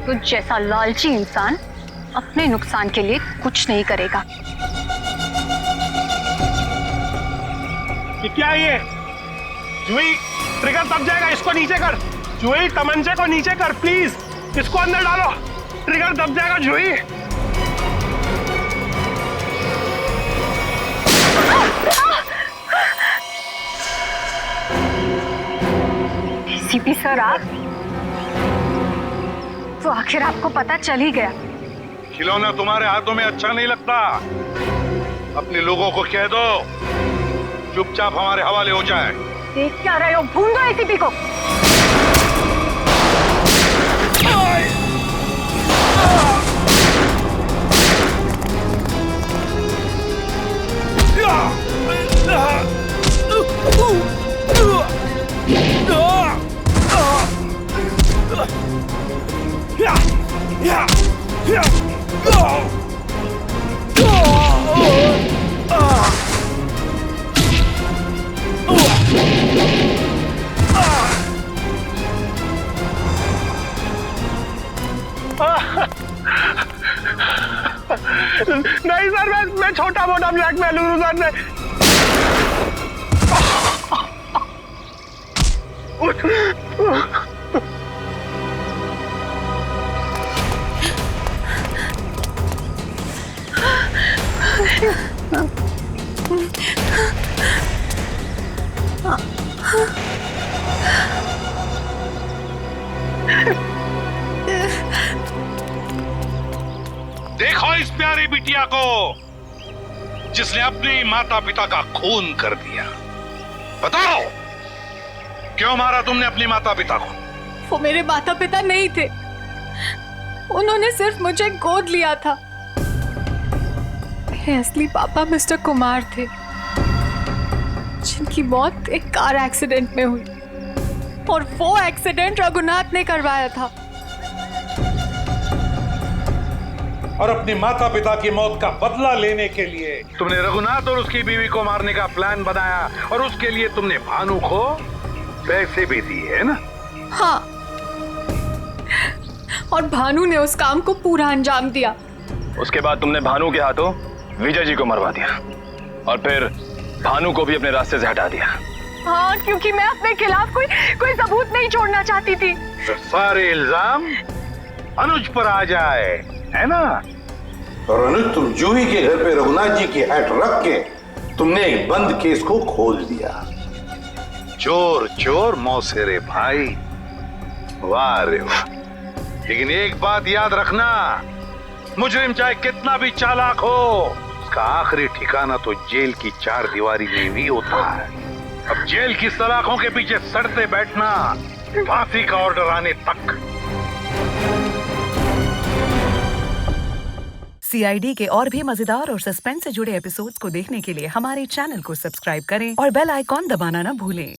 S6: तू जैसा लालची इंसान अपने नुकसान के लिए कुछ नहीं करेगा।
S14: ये क्या है ये? जूही ट्रिगर दब जाएगा, इसको नीचे कर। जूही तमंचे को नीचे कर प्लीज, इसको अंदर डालो, ट्रिगर दब जाएगा जूही।
S6: सीपी सर आप तो आखिर आपको पता चल ही गया।
S7: खिलौना तुम्हारे हाथों में अच्छा नहीं लगता। अपने लोगों को कह दो चुपचाप हमारे हवाले हो जाए।
S6: देख क्या रहे हो, भून दो एसीपी को।
S14: नहीं सर, मैं छोटा मोटा ब्लैकमेल हूँ सर।
S7: देखो इस प्यारी बिटिया को जिसने अपने माता पिता का खून कर दिया। बताओ क्यों मारा तुमने अपनी माता पिता को?
S6: वो मेरे माता पिता नहीं थे, उन्होंने सिर्फ मुझे गोद लिया था। मेरे असली पापा मिस्टर कुमार थे, जिनकी मौत एक कार एक्सीडेंट में हुई, और वो एक्सीडेंट रघुनाथ ने करवाया था।
S7: और अपनी माता पिता की मौत का बदला लेने के लिए तुमने रघुनाथ और उसकी बीवी को मारने का प्लान बनाया, और उसके लिए तुमने भानु को पैसे भी दिए, है ना?
S6: हाँ, और भानु ने उस काम को पूरा अंजाम दिया।
S5: उसके बाद तुमने भानु के हाथों विजय जी को मरवा दिया, और फिर भानु को भी अपने रास्ते से हटा दिया।
S6: हाँ, क्योंकि मैं अपने खिलाफ कोई सबूत नहीं छोड़ना चाहती थी।
S7: तो सारे इल्जाम अनुज पर आ जाए, है ना?
S4: और अनुज, तुम जूही के घर पे रघुनाथ जी की हैट रख के तुमने एक बंद केस को खोल दिया।
S7: चोर चोर मौसेरे भाई, वाह रे वाह। लेकिन एक बात याद रखना, मुजरिम चाहे कितना भी चालाक हो, उसका आखिरी ठिकाना तो जेल की चार दीवारी में भी होता है। अब जेल की सलाखों के पीछे सड़ते बैठना फांसी का ऑर्डर आने तक।
S15: सीआईडी के और भी मजेदार और सस्पेंस से जुड़े एपिसोड्स को देखने के लिए हमारे चैनल को सब्सक्राइब करें और बेल आइकॉन दबाना ना भूलें।